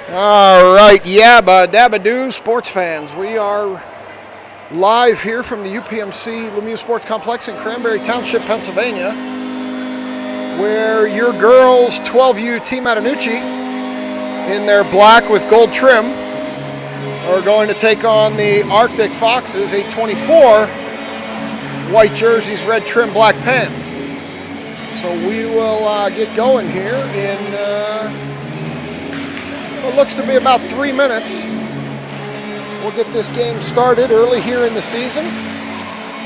All right, yabba dabba doo, sports fans. We are live here from the UPMC Lemieux Sports Complex in Cranberry Township, Pennsylvania, where your girls 12U Team Attanucci in their black with gold trim are going to take on the Arctic Foxes, 824, white jerseys, red trim, black pants. So we will get going here in what looks to be about 3 minutes. We'll get this game started early here in the season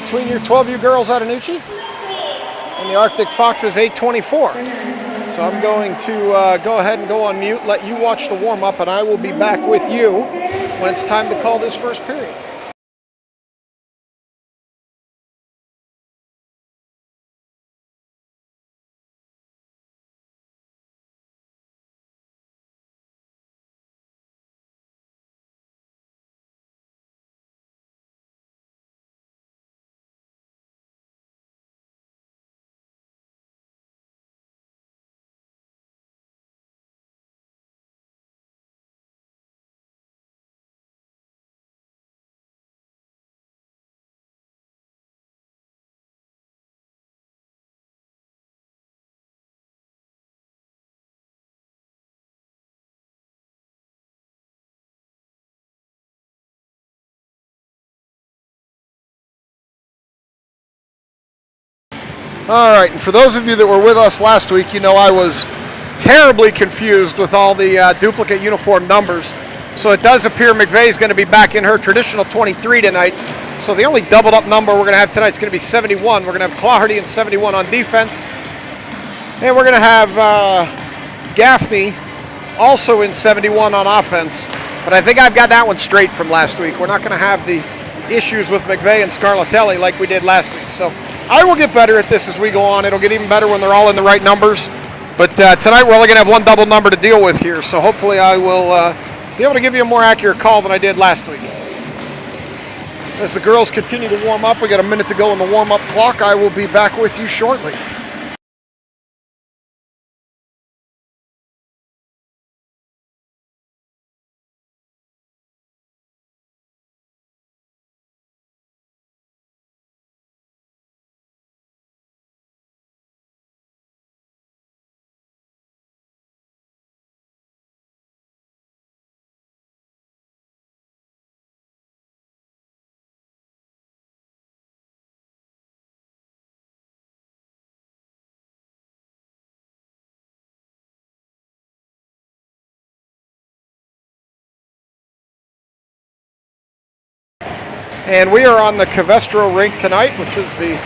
between your 12U girls Attanucci and the Arctic Foxes 824. So I'm going to go ahead and go on mute, let you watch the warm-up, and I will be back with you when it's time to call this first period. All right, and for those of you that were with us last week, you know I was terribly confused with all the duplicate uniform numbers. So it does appear McVeigh's going to be back in her traditional 23 tonight. So the only doubled up number we're going to have tonight is going to be 71. We're going to have Claherty in 71 on defense. And we're going to have Gaffney also in 71 on offense. But I think I've got that one straight from last week. We're not going to have the issues with McVeigh and Scarlatelli like we did last week. So I will get better at this as we go on. It'll get even better when they're all in the right numbers. But tonight we're only going to have one double number to deal with here. So hopefully I will be able to give you a more accurate call than I did last week. As the girls continue to warm up, we got a minute to go on the warm-up clock. I will be back with you shortly. And we are on the Cavestro rink tonight, which is the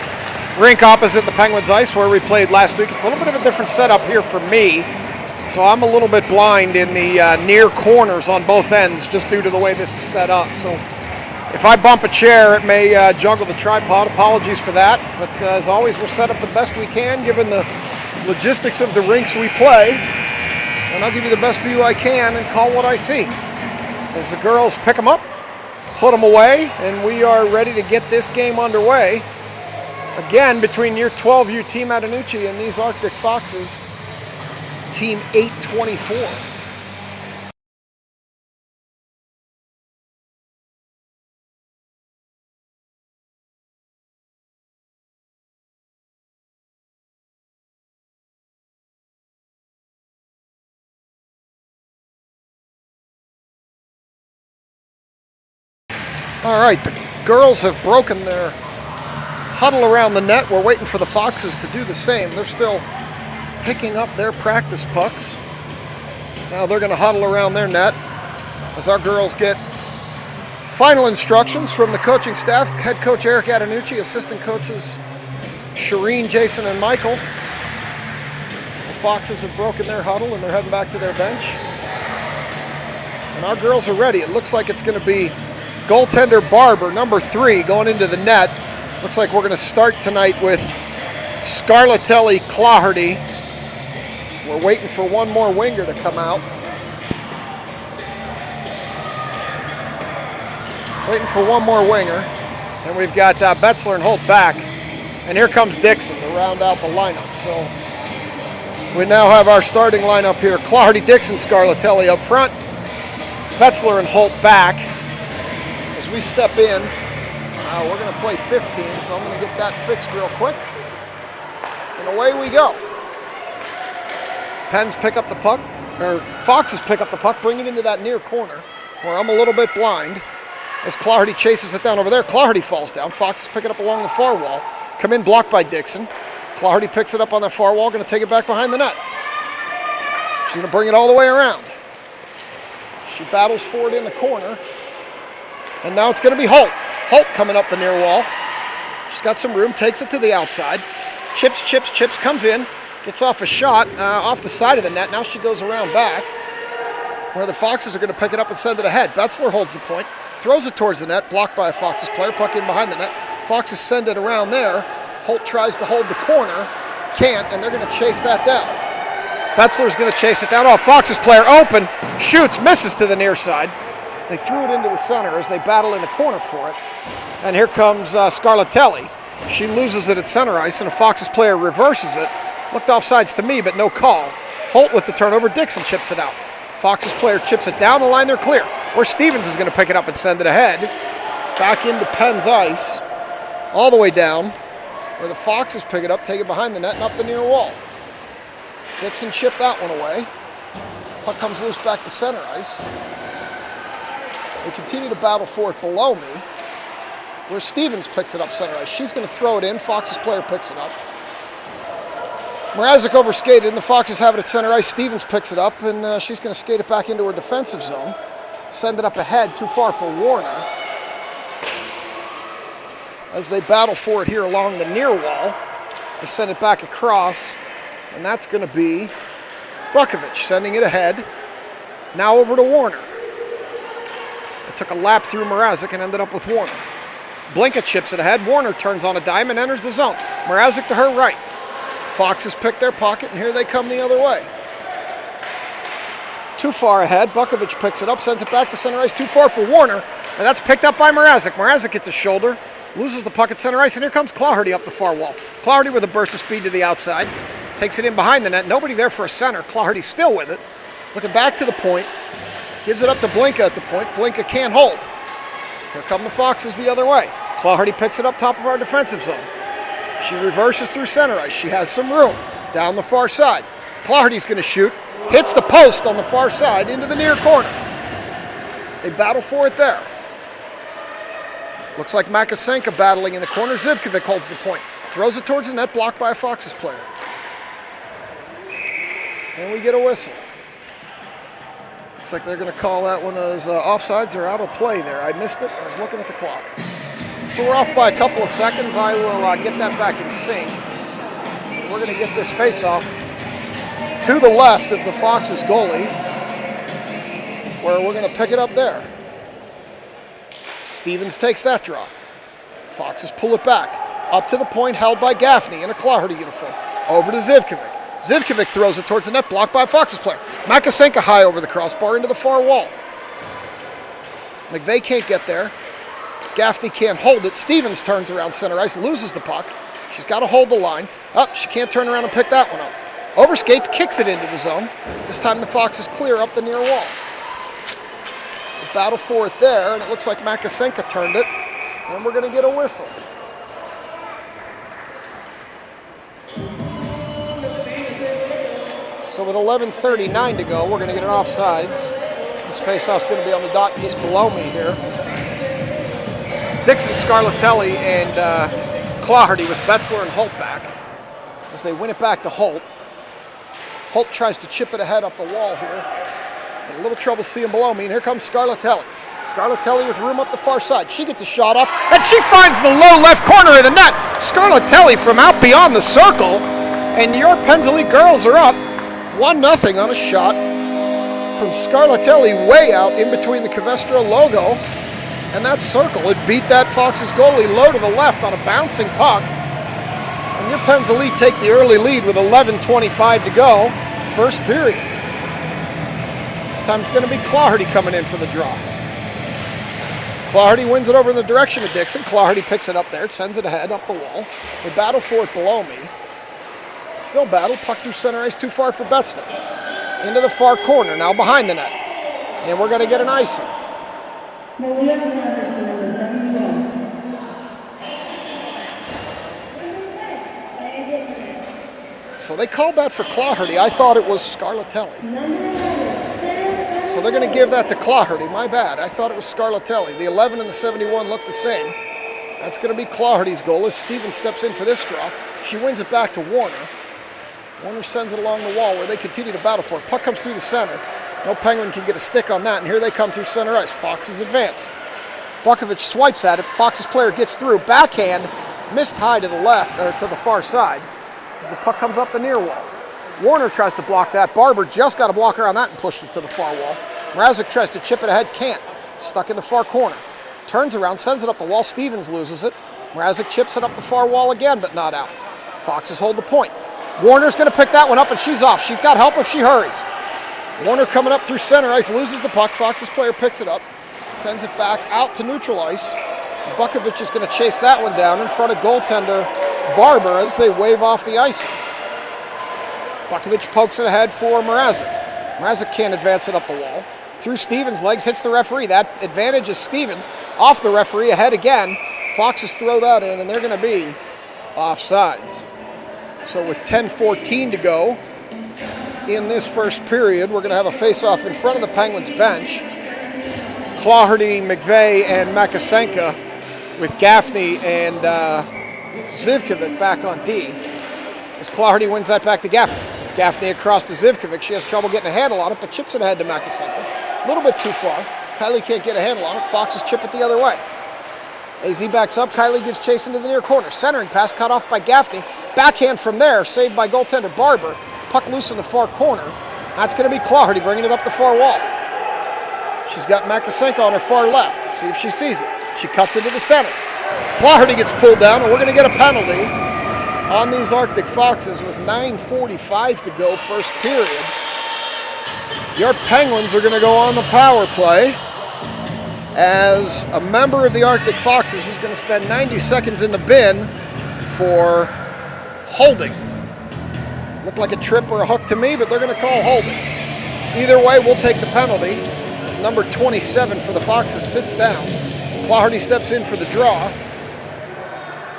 rink opposite the Penguins Ice where we played last week. It's a little bit of a different setup here for me, so I'm a little bit blind in the near corners on both ends just due to the way this is set up. So if I bump a chair, it may juggle the tripod. Apologies for that. But as always, we'll set up the best we can given the logistics of the rinks we play. And I'll give you the best view I can and call what I see. As the girls pick them up, put them away, and we are ready to get this game underway. Again, between your 12U Team Attanucci and these Arctic Foxes, Team 824. All right, the girls have broken their huddle around the net. We're waiting for the Foxes to do the same. They're still picking up their practice pucks. Now they're going to huddle around their net as our girls get final instructions from the coaching staff. Head coach Eric Attanucci, assistant coaches Shireen, Jason, and Michael. The Foxes have broken their huddle and they're heading back to their bench. And our girls are ready. It looks like it's going to be goaltender Barber, number 3, going into the net. Looks like we're going to start tonight with Scarlatelli, Claherty. We're waiting for one more winger to come out. Waiting for one more winger. And we've got Betzler and Holt back. And here comes Dixon to round out the lineup. So we now have our starting lineup here. Claherty, Dixon, Scarlatelli up front. Betzler and Holt back. As we step in, we're going to play 15, so I'm going to get that fixed real quick. And away we go. Pens pick up the puck, or Foxes pick up the puck, bring it into that near corner where I'm a little bit blind. As Clarity chases it down over there, Clarity falls down. Foxes pick it up along the far wall. Come in, blocked by Dixon. Clarity picks it up on that far wall, going to take it back behind the net. She's going to bring it all the way around. She battles for it in the corner. And now it's going to be Holt. Holt coming up the near wall. She's got some room, takes it to the outside. Chips, comes in. Gets off a shot off the side of the net. Now she goes around back where the Foxes are going to pick it up and send it ahead. Betzler holds the point, throws it towards the net, blocked by a Foxes player, puck in behind the net. Foxes send it around there. Holt tries to hold the corner, can't, and they're going to chase that down. Betzler's going to chase it down. Oh, Foxes player open, shoots, misses to the near side. They threw it into the center as they battle in the corner for it. And here comes Scarlatelli. She loses it at center ice, and a Foxes player reverses it. Looked offsides to me, but no call. Holt with the turnover. Dixon chips it out. Foxes player chips it down the line. They're clear. Where Stevens is going to pick it up and send it ahead. Back into Penn's ice. All the way down. Where the Foxes pick it up, take it behind the net, and up the near wall. Dixon chipped that one away. Puck comes loose back to center ice. They continue to battle for it below me. Where Stevens picks it up center ice. She's going to throw it in. Foxes player picks it up. Mrazek overskated, and the Foxes have it at center ice. Stevens picks it up, and she's going to skate it back into her defensive zone. Send it up ahead, too far for Warner. As they battle for it here along the near wall, they send it back across, and that's going to be Bukovic sending it ahead. Now over to Warner. It took a lap through Mrazek and ended up with Warner. Blinka chips it ahead. Warner turns on a dime and enters the zone. Mrazek to her right. Foxes pick their pocket, and here they come the other way. Too far ahead. Bukovic picks it up, sends it back to center ice. Too far for Warner, and that's picked up by Mrazek. Mrazek gets a shoulder, loses the puck at center ice, and here comes Clarity up the far wall. Clarity with a burst of speed to the outside. Takes it in behind the net. Nobody there for a center. Clarity still with it. Looking back to the point. Gives it up to Blinka at the point. Blinka can't hold. Here come the Foxes the other way. Clarity picks it up top of our defensive zone. She reverses through center ice. She has some room down the far side. Clarty's going to shoot. Hits the post on the far side into the near corner. They battle for it there. Looks like Makasenka battling in the corner. Zivkovic holds the point. Throws it towards the net, blocked by a Foxes player. And we get a whistle. Looks like they're going to call that one as offsides or out of play there. I missed it. I was looking at the clock. So we're off by a couple of seconds. I will get that back in sync. We're going to get this face-off to the left of the Foxes goalie, where we're going to pick it up there. Stevens takes that draw. Foxes pull it back. Up to the point, held by Gaffney in a Clarity uniform. Over to Zivkovic. Zivkovic throws it towards the net, blocked by a Foxes player. Makasenka high over the crossbar into the far wall. McVeigh can't get there. Gaffney can't hold it. Stevens turns around center ice, loses the puck. She's got to hold the line. She can't turn around and pick that one up. Overskates, kicks it into the zone. This time the Foxes clear up the near wall. The battle for it there, and it looks like Makasenka turned it, and we're going to get a whistle. So with 11:39 to go, we're going to get an offsides. This faceoff's going to be on the dot just below me here. Dixon, Scarlatelli, and Clarity with Betzler and Holt back as they win it back to Holt. Holt tries to chip it ahead up the wall here. Had a little trouble seeing below me, and here comes Scarlatelli. Scarlatelli with room up the far side. She gets a shot off, and she finds the low left corner of the net. Scarlatelli from out beyond the circle, and your Penzoli girls are up 1-0 on a shot from Scarlatelli way out in between the Covestro logo and that circle. It beat that Foxes goalie low to the left on a bouncing puck. And your Penzoli take the early lead with 11:25 to go, first period. This time it's going to be Clarity coming in for the draw. Clarity wins it over in the direction of Dixon. Clarity picks it up there, sends it ahead up the wall. They battle for it below me. Still battle, puck through center ice, too far for Betzler. Into the far corner, now behind the net. And we're going to get an icing. So they called that for Claherty. I thought it was Scarlatelli. So they're going to give that to Claherty. My bad. I thought it was Scarlatelli. The 11 and the 71 look the same. That's going to be Claherty's goal as Stevens steps in for this draw. She wins it back to Warner. Warner sends it along the wall where they continue to battle for it. Puck comes through the center. No Penguin can get a stick on that, and here they come through center ice. Foxes advance. Bukovic swipes at it. Fox's player gets through. Backhand, missed high to the left, or to the far side, as the puck comes up the near wall. Warner tries to block that. Barber just got a blocker on that and pushed it to the far wall. Mrazek tries to chip it ahead, can't. Stuck in the far corner. Turns around, sends it up the wall. Stevens loses it. Mrazek chips it up the far wall again, but not out. Foxes hold the point. Warner's going to pick that one up, and she's off. She's got help if she hurries. Warner coming up through center ice, loses the puck. Fox's player picks it up, sends it back out to neutral ice. Bukovic is going to chase that one down in front of goaltender Barber as they wave off the icing. Bukovic pokes it ahead for Mrazek. Mrazek can't advance it up the wall. Through Stevens' legs, hits the referee. That advantage is Stevens. Off the referee, ahead again. Foxes throw that in, and they're going to be offsides. So with 10:14 to go in this first period, we're going to have a face-off in front of the Penguins bench. Claherty, McVeigh, and Makasenka with Gaffney and Zivkovic back on D. As Claherty wins that back to Gaffney. Gaffney across to Zivkovic. She has trouble getting a handle on it, but chips it ahead to Makasenka. A little bit too far. Kylie can't get a handle on it. Foxes chip it the other way. AZ backs up. Kylie gives chase into the near corner. Centering pass cut off by Gaffney. Backhand from there, saved by goaltender Barber. Puck loose in the far corner. That's going to be Claherty bringing it up the far wall. She's got Makasenka on her far left. See if she sees it. She cuts into the center. Claherty gets pulled down, and we're going to get a penalty on these Arctic Foxes with 9:45 to go first period. Your Penguins are going to go on the power play as a member of the Arctic Foxes is going to spend 90 seconds in the bin for holding. Looked like a trip or a hook to me, but they're going to call holding. Either way, we'll take the penalty. As number 27 for the Foxes sits down. Claherty steps in for the draw.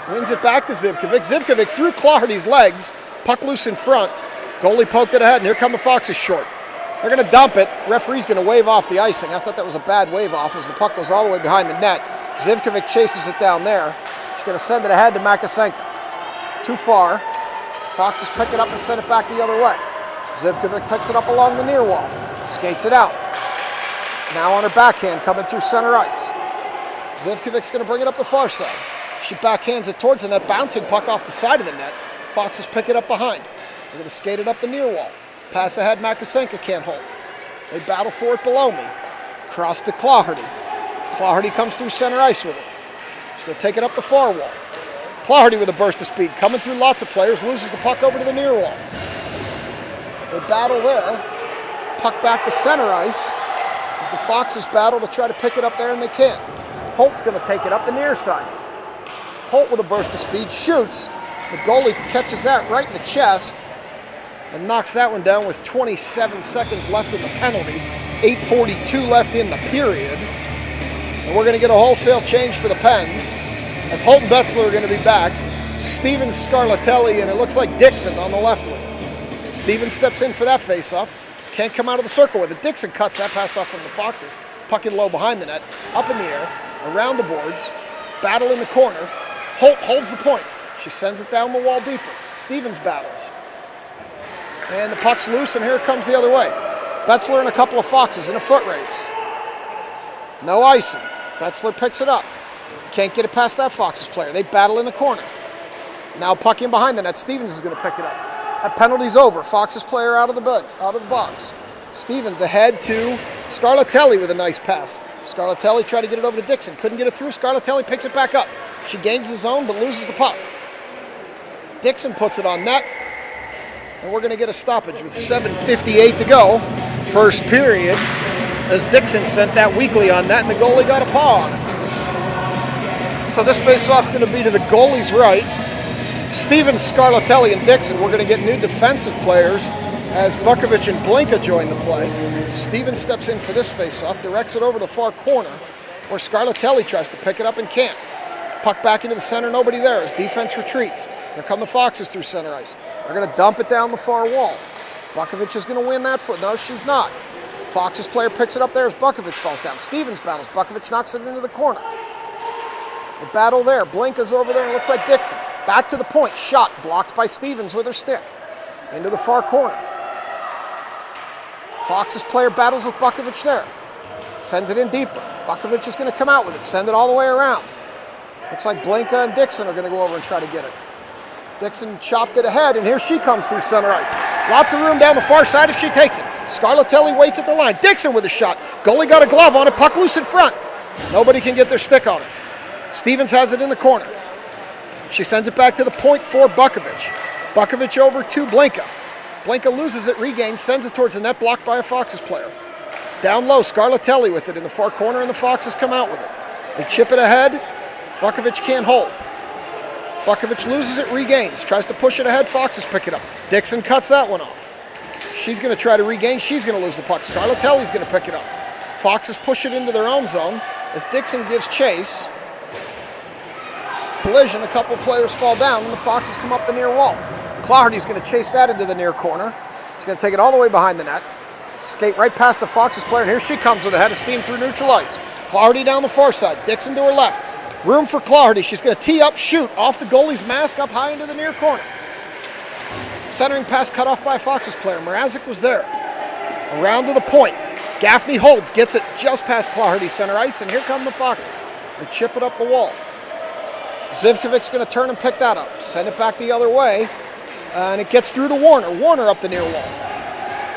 Wins it back to Zivkovic. Zivkovic through Claherty's legs. Puck loose in front. Goalie poked it ahead, and here come the Foxes short. They're going to dump it. Referee's going to wave off the icing. I thought that was a bad wave off as the puck goes all the way behind the net. Zivkovic chases it down there. She's going to send it ahead to Makasenka. Too far. Foxes pick it up and send it back the other way. Zivkovic picks it up along the near wall. Skates it out. Now on her backhand coming through center ice. Zivkovic's going to bring it up the far side. She backhands it towards the net, bouncing puck off the side of the net. Foxes pick it up behind. They're going to skate it up the near wall. Pass ahead, Makasenka can't hold. They battle for it below me. Cross to Claherty. Claherty comes through center ice with it. She's going to take it up the far wall. Claherty with a burst of speed, coming through lots of players, loses the puck over to the near wall. They battle there. Puck back to center ice as the Foxes battle to try to pick it up there, and they can't. Holt's going to take it up the near side. Holt with a burst of speed, shoots. The goalie catches that right in the chest and knocks that one down with 27 seconds left in the penalty. 8:42 left in the period. And we're going to get a wholesale change for the Pens as Holt and Betzler are going to be back. Stevens, Scarlatelli, and it looks like Dixon on the left wing. Stevens steps in for that faceoff. Can't come out of the circle with it. Dixon cuts that pass off from the Foxes. Puck in low behind the net, up in the air, around the boards, battle in the corner. Holt holds the point. She sends it down the wall deeper. Stevens battles. And the puck's loose, and here it comes the other way. Betzler and a couple of Foxes in a foot race. No icing. Betzler picks it up. Can't get it past that Foxes player. They battle in the corner. Now puck in behind the net. Stevens is going to pick it up. That penalty's over. Foxes player out of the box. Stevens ahead to Scarlatelli with a nice pass. Scarlatelli tried to get it over to Dixon. Couldn't get it through. Scarlatelli picks it back up. She gains the zone but loses the puck. Dixon puts it on net. And we're going to get a stoppage with 7:58 to go. First period as Dixon sent that weakly on net and the goalie got a paw on it. So this faceoff's going to be to the goalie's right. Stevens, Scarlatelli, and Dixon. We're going to get new defensive players as Bukovic and Blinka join the play. Stevens steps in for this face-off, directs it over to the far corner, where Scarlatelli tries to pick it up and can't. Puck back into the center, nobody there as defense retreats. Here come the Foxes through center ice. They're going to dump it down the far wall. Bukovic is going to win that foot. No, she's not. Foxes player picks it up there as Bukovic falls down. Stevens battles. Bukovic knocks it into the corner. They battle there. Blinka's over there and looks like Dixon. Back to the point. Shot blocked by Stevens with her stick. Into the far corner. Foxes player battles with Bukovic there. Sends it in deeper. Bukovic is going to come out with it. Send it all the way around. Looks like Blinka and Dixon are going to go over and try to get it. Dixon chopped it ahead, and here she comes through center ice. Lots of room down the far side if she takes it. Scarlatelli waits at the line. Dixon with a shot. Goalie got a glove on it. Puck loose in front. Nobody can get their stick on it. Stevens has it in the corner. She sends it back to the point for Bukovic. Bukovic over to Blinka. Blinka loses it, regains, sends it towards the net, blocked by a Foxes player. Down low, Scarlatelli with it in the far corner, and the Foxes come out with it. They chip it ahead. Bukovic can't hold. Bukovic loses it, regains, tries to push it ahead. Foxes pick it up. Dixon cuts that one off. She's going to try to regain. She's going to lose the puck. Scarlatelli's going to pick it up. Foxes push it into their own zone as Dixon gives chase. Collision, a couple players fall down, and the Foxes come up the near wall. Claherty's going to chase that into the near corner. She's going to take it all the way behind the net. Skate right past the Foxes player, and here she comes with a head of steam through neutral ice. Claherty down the far side. Dixon to her left. Room for Claherty. She's going to tee up, shoot off the goalie's mask up high into the near corner. Centering pass cut off by a Foxes player. Mrazek was there. Around to the point. Gaffney holds, gets it just past Claherty's center ice, and here come the Foxes. They chip it up the wall. Zivkovic's going to turn and pick that up. Send it back the other way, and it gets through to Warner. Warner up the near wall.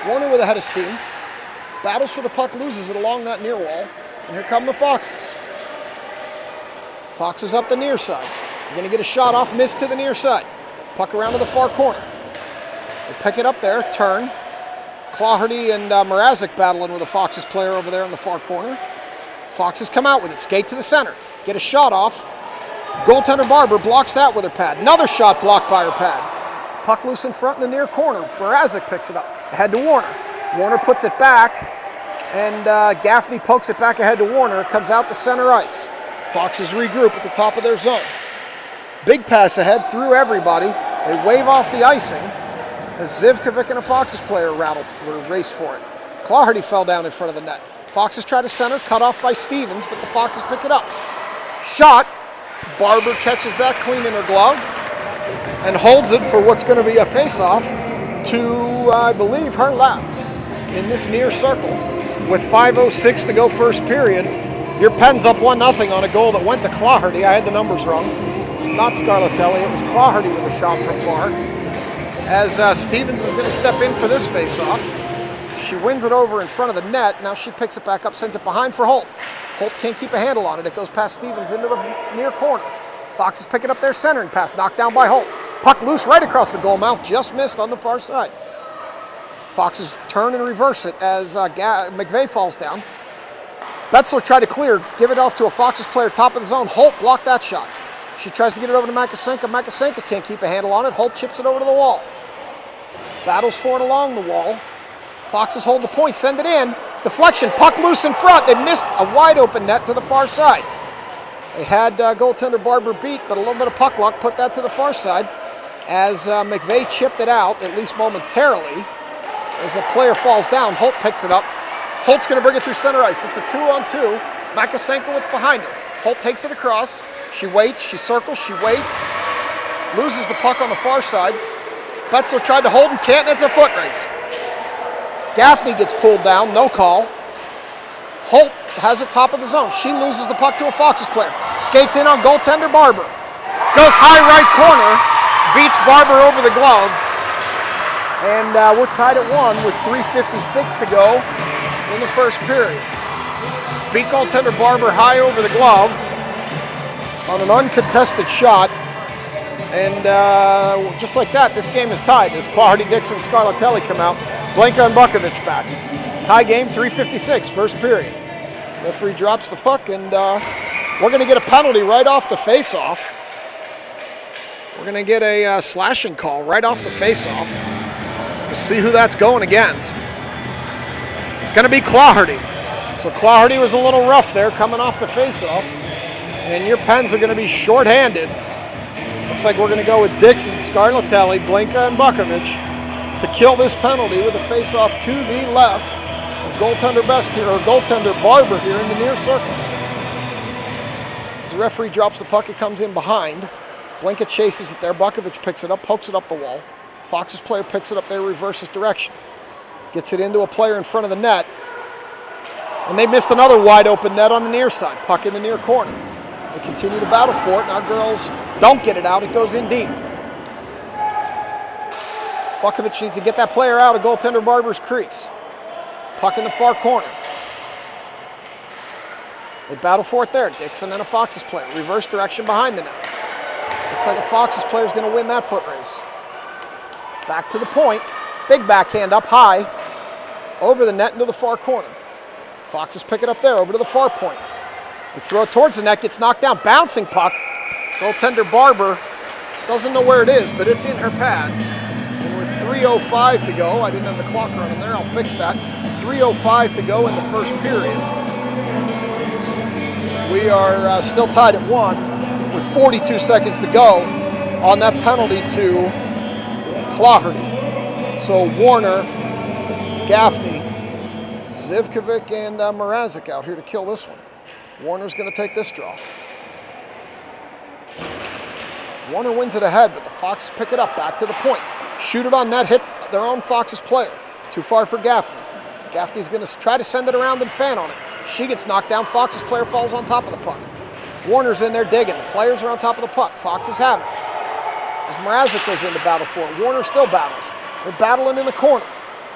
Warner with a head of steam. Battles for the puck, loses it along that near wall, and here come the Foxes. Foxes up the near side. They're going to get a shot off, miss to the near side. Puck around to the far corner. They pick it up there, turn. Claherty and Mrazek battling with a Foxes player over there in the far corner. Foxes come out with it, skate to the center, get a shot off. Goaltender Barber blocks that with her pad. Another shot blocked by her pad. Puck loose in front in the near corner. Mrazek picks it up, ahead to Warner. Warner puts it back, and Gaffney pokes it back ahead to Warner. Comes out the center ice. Foxes regroup at the top of their zone. Big pass ahead through everybody. They wave off the icing as Zivkovic and a Foxes player race for it. Claherty fell down in front of the net. Foxes try to center, cut off by Stevens, but the Foxes pick it up. Shot. Barber catches that clean in her glove and holds it for what's going to be a face-off to, I believe, her left in this near circle. With 5:06 to go first period, your Pens up 1-0 on a goal that went to Claherty. I had the numbers wrong. It's not Scarlatelli. It was Claherty with a shot from far. As Stevens is going to step in for this face-off. She wins it over in front of the net. Now she picks it back up, sends it behind for Holt. Holt can't keep a handle on it. It goes past Stevens into the near corner. Foxes pick it up there, centering pass, knocked down by Holt. Puck loose right across the goal mouth, just missed on the far side. Foxes turn and reverse it as McVeigh falls down. Betzler tried to clear, give it off to a Foxes player top of the zone. Holt blocked that shot. She tries to get it over to Makasenka. Makasenka can't keep a handle on it. Holt chips it over to the wall. Battles for it along the wall. Foxes hold the point, send it in. Deflection, puck loose in front. They missed a wide open net to the far side. They had goaltender Barber beat, but a little bit of puck luck put that to the far side as McVeigh chipped it out, at least momentarily. As a player falls down, Holt picks it up. Holt's going to bring it through center ice. It's a 2-on-2. Makasenka with behind her. Holt takes it across. She waits, she circles, she waits. Loses the puck on the far side. Betzler tried to hold and can't, and it's a foot race. Gaffney gets pulled down, no call. Holt has it top of the zone. She loses the puck to a Foxes player. Skates in on goaltender Barber. Goes high right corner. Beats Barber over the glove. And we're tied at 1 with 3:56 to go in the first period. Beat goaltender Barber high over the glove on an uncontested shot. And just like that, this game is tied as Claherty, Dixon, and Scarlatelli come out. Blinka and Bukovic back. Tie game, 3:56, first period. Referee drops the puck, and we're going to get a penalty right off the face-off. We're going to get a slashing call right off the face-off. Let's see who that's going against. It's going to be Claherty. So Claherty was a little rough there coming off the faceoff. And your Pens are going to be short-handed. Looks like we're going to go with Dixon, Scarlatelli, Blinka, and Bukovic to kill this penalty with a face-off to the left of goaltender Barber here in the near circle. As the referee drops the puck, it comes in behind. Blinka chases it there. Bukovic picks it up, pokes it up the wall. Fox's player picks it up there, reverses direction. Gets it into a player in front of the net. And they missed another wide open net on the near side. Puck in the near corner. They continue to battle for it, and our girls don't get it out. It goes in deep. Bukovic needs to get that player out of goaltender Barber's crease. Puck in the far corner. They battle for it there. Dixon and a Fox's player. Reverse direction behind the net. Looks like a Fox's player is going to win that foot race. Back to the point. Big backhand up high. Over the net into the far corner. Foxes pick it up there over to the far point. They throw it towards the net, gets knocked down. Bouncing puck. Goaltender Barber doesn't know where it is, but it's in her pads. And with 3:05 to go, I didn't have the clock running there, I'll fix that. 3:05 to go in the first period. We are still tied at 1 with 42 seconds to go on that penalty to Claherty. So Warner, Gaffney, Zivkovic, and Mrazek out here to kill this one. Warner's going to take this draw. Warner wins it ahead, but the Foxes pick it up, back to the point. Shoot it on net, hit their own Foxes player. Too far for Gaffney. Gaffney's going to try to send it around and fan on it. She gets knocked down, Foxes player falls on top of the puck. Warner's in there digging. The players are on top of the puck. Foxes have it. As Mrazek goes into battle for it, Warner still battles. They're battling in the corner.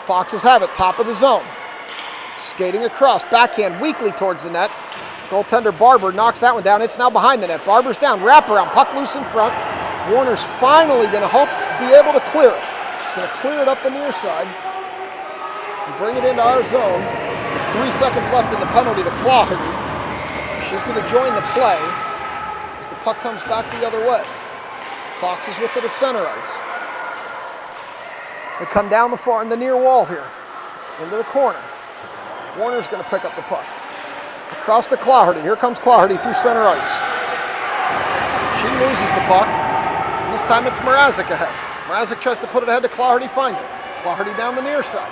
Foxes have it, top of the zone. Skating across, backhand weakly towards the net. Goaltender Barber knocks that one down. It's now behind the net. Barber's down, wraparound, puck loose in front. Warner's finally going to be able to clear it. Just going to clear it up the near side and bring it into our zone. With 3 seconds left in the penalty to Claherty. She's going to join the play as the puck comes back the other way. Foxes with it at center ice. They come down in the near wall here, into the corner. Warner's going to pick up the puck. Across to Claherty. Here comes Claherty through center ice. She loses the puck. And this time it's Mrazek ahead. Mrazek tries to put it ahead to Claherty, finds it. Claherty down the near side.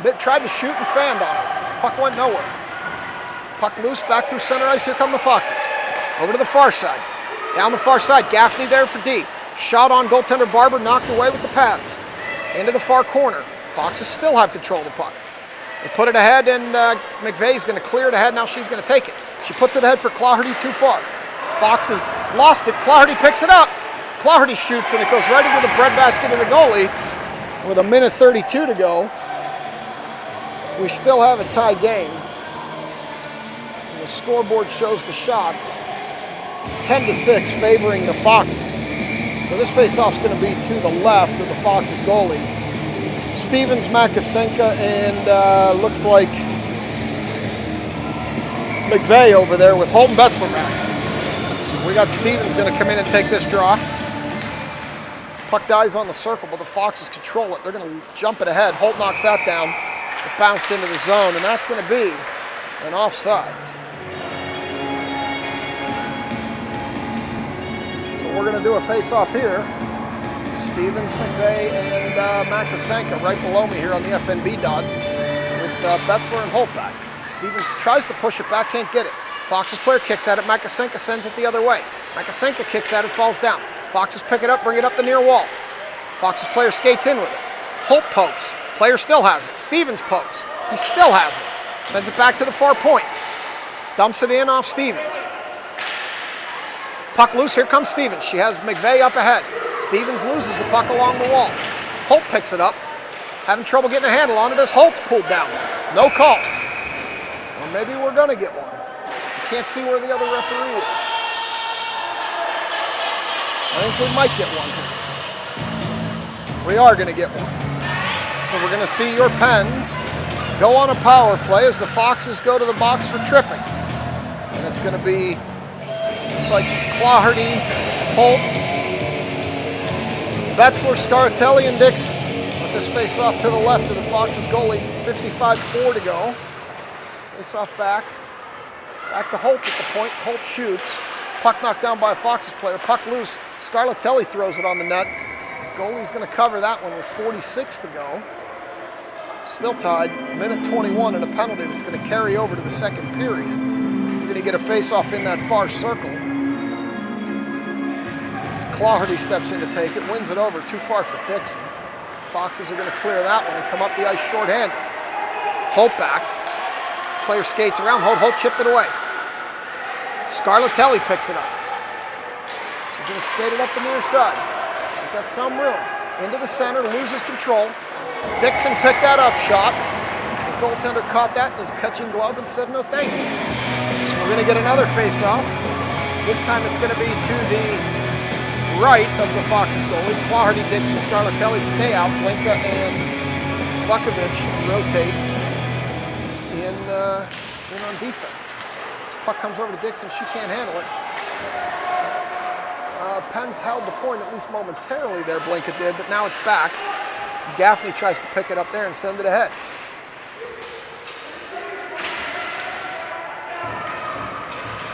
She tried to shoot and fanned on it. Puck went nowhere. Puck loose, back through center ice. Here come the Foxes. Over to the far side. Down the far side. Gaffney there for D. Shot on goaltender Barber, knocked away with the pads. Into the far corner. Foxes still have control of the puck. They put it ahead, and McVeigh's going to clear it ahead. Now she's going to take it. She puts it ahead for Claherty, too far. Foxes lost it. Claherty picks it up. Claherty shoots, and it goes right into the breadbasket of the goalie. With 1:32 to go, we still have a tie game. And the scoreboard shows the shots 10-6 favoring the Foxes. So this face-off's going to be to the left of the Foxes goalie. Stevens, Makasenka, and looks like McVeigh over there with Holton Betzler back. So we got Stevens going to come in and take this draw. Puck dies on the circle, but the Foxes control it. They're going to jump it ahead. Holt knocks that down. It bounced into the zone, and that's going to be an offsides. So we're going to do a face-off here. Stevens, McVeigh, and Makasenka right below me here on the FNB dot with Betzler and Holt back. Stevens tries to push it back, can't get it. Fox's player kicks at it, Makasenka sends it the other way. Makasenka kicks at it, falls down. Foxes pick it up, bring it up the near wall. Fox's player skates in with it. Holt pokes, player still has it. Stevens pokes, he still has it. Sends it back to the far point. Dumps it in off Stevens. Puck loose, here comes Stevens. She has McVeigh up ahead. Stevens loses the puck along the wall. Holt picks it up. Having trouble getting a handle on it as Holt's pulled down. No call. Or maybe we're going to get one. You can't see where the other referee is. I think we might get one here. We are going to get one. So we're going to see your Pens go on a power play as the Foxes go to the box for tripping. And it's going to be, looks like Claherty, Holt, Betzler, Scarlatelli, and Dixon with this face-off to the left of the Foxes goalie. 55-4 to go. Face-off back. Back to Holt at the point. Holt shoots. Puck knocked down by a Foxes player. Puck loose. Scarlatelli throws it on the net. The goalie's going to cover that one with 46 to go. Still tied. Minute 21 and a penalty that's going to carry over to the second period. You're going to get a face-off in that far circle. Clauherty steps in to take it, wins it over, too far for Dixon. Foxes are going to clear that one and come up the ice shorthanded. Holt back. Player skates around. Holt chipped it away. Scarlatelli picks it up. She's going to skate it up the near side. She's got some room. Into the center, loses control. Dixon picked that up shot. The goaltender caught that in his catching glove and said no thank you. So we're going to get another face-off. This time it's going to be to the right of the Foxes goalie. Clauherty, Dixon, Scarlatelli stay out. Blinka and Bukovic rotate in on defense. This puck comes over to Dixon. She can't handle it. Penn's held the point at least momentarily there, Blinka did, but now it's back. Gaffney tries to pick it up there and send it ahead.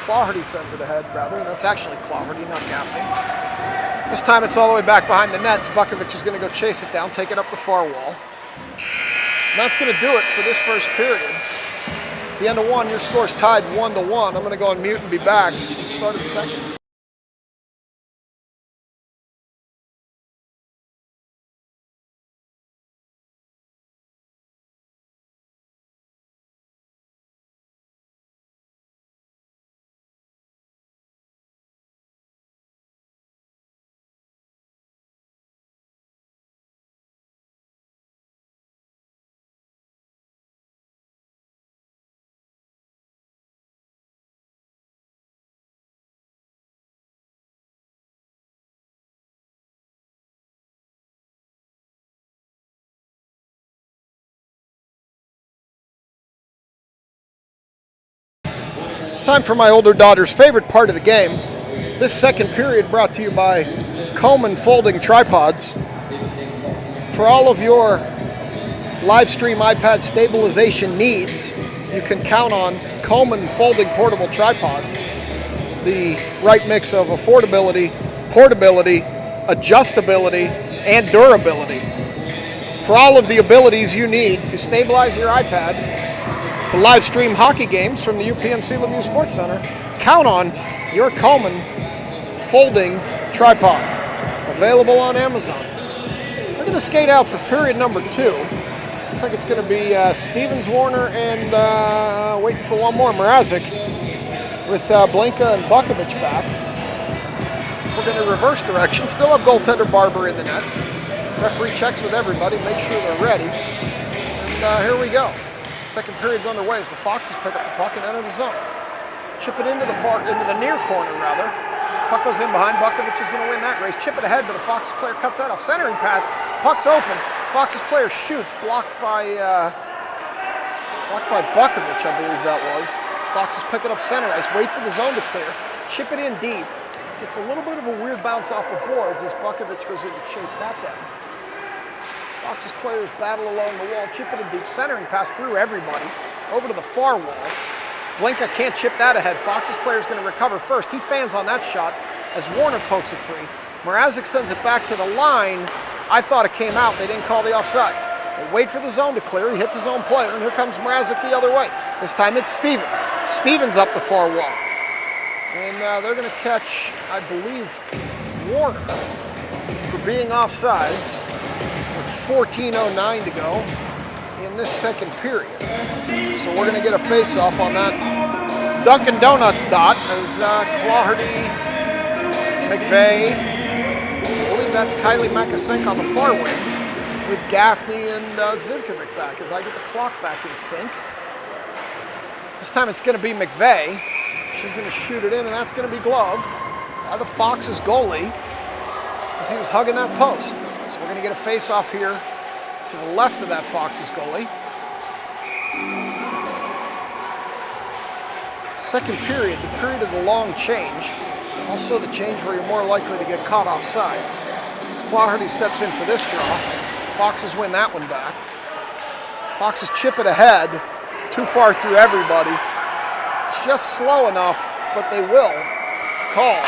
Clauherty sends it ahead, rather, and that's actually Clauherty, not Gaffney. This time it's all the way back behind the nets. Bukovic is going to go chase it down, take it up the far wall. And that's going to do it for this first period. At the end of one, your score's tied 1-1. I'm going to go on mute and be back. Start of the second. It's time for my older daughter's favorite part of the game. This second period brought to you by Coleman Folding Tripods. For all of your live stream iPad stabilization needs, you can count on Coleman Folding Portable Tripods. The right mix of affordability, portability, adjustability, and durability. For all of the abilities you need to stabilize your iPad, to live stream hockey games from the UPMC Lemieux Sports Center, count on your Coleman Folding Tripod. Available on Amazon. We're going to skate out for period number 2. Looks like it's going to be Stevens, Warner, and waiting for one more, Mrazek, with Blinka and Bukovic back. We're going to reverse direction. Still have goaltender Barber in the net. Referee checks with everybody, make sure they're ready. And here we go. Second period's underway as the Foxes pick up the puck and enter the zone. Chip it into the near corner, rather. Puck goes in behind. Bukovic is going to win that race. Chip it ahead, but the Foxes player cuts that off. Centering pass. Puck's open. Foxes player shoots. Blocked by Bukovic, I believe that was. Foxes pick it up center ice. Wait for the zone to clear. Chip it in deep. Gets a little bit of a weird bounce off the boards as Bukovic goes in to chase that down. Foxes players battle along the wall, chip it in deep, centering pass through everybody, over to the far wall. Blinka can't chip that ahead. Foxes player's going to recover first. He fans on that shot as Warner pokes it free. Mrazek sends it back to the line. I thought it came out. They didn't call the offsides. They wait for the zone to clear. He hits his own player, and here comes Mrazek the other way. This time it's Stevens. Stevens up the far wall. And they're going to catch, I believe, Warner for being offsides. 14:09 to go in this second period. So we're going to get a face-off on that Dunkin' Donuts dot as Clauherty, McVeigh, I believe that's Kylie Makasink on the far wing with Gaffney and Zivkovic back as I get the clock back in sync. This time it's going to be McVeigh. She's going to shoot it in, and that's going to be gloved by the Foxes goalie as he was hugging that post. So we're going to get a face-off here to the left of that Foxes goalie. Second period, the period of the long change. Also the change where you're more likely to get caught off sides. As Clauherty steps in for this draw. Foxes win that one back. Foxes chip it ahead, too far through everybody. Just slow enough, but they will call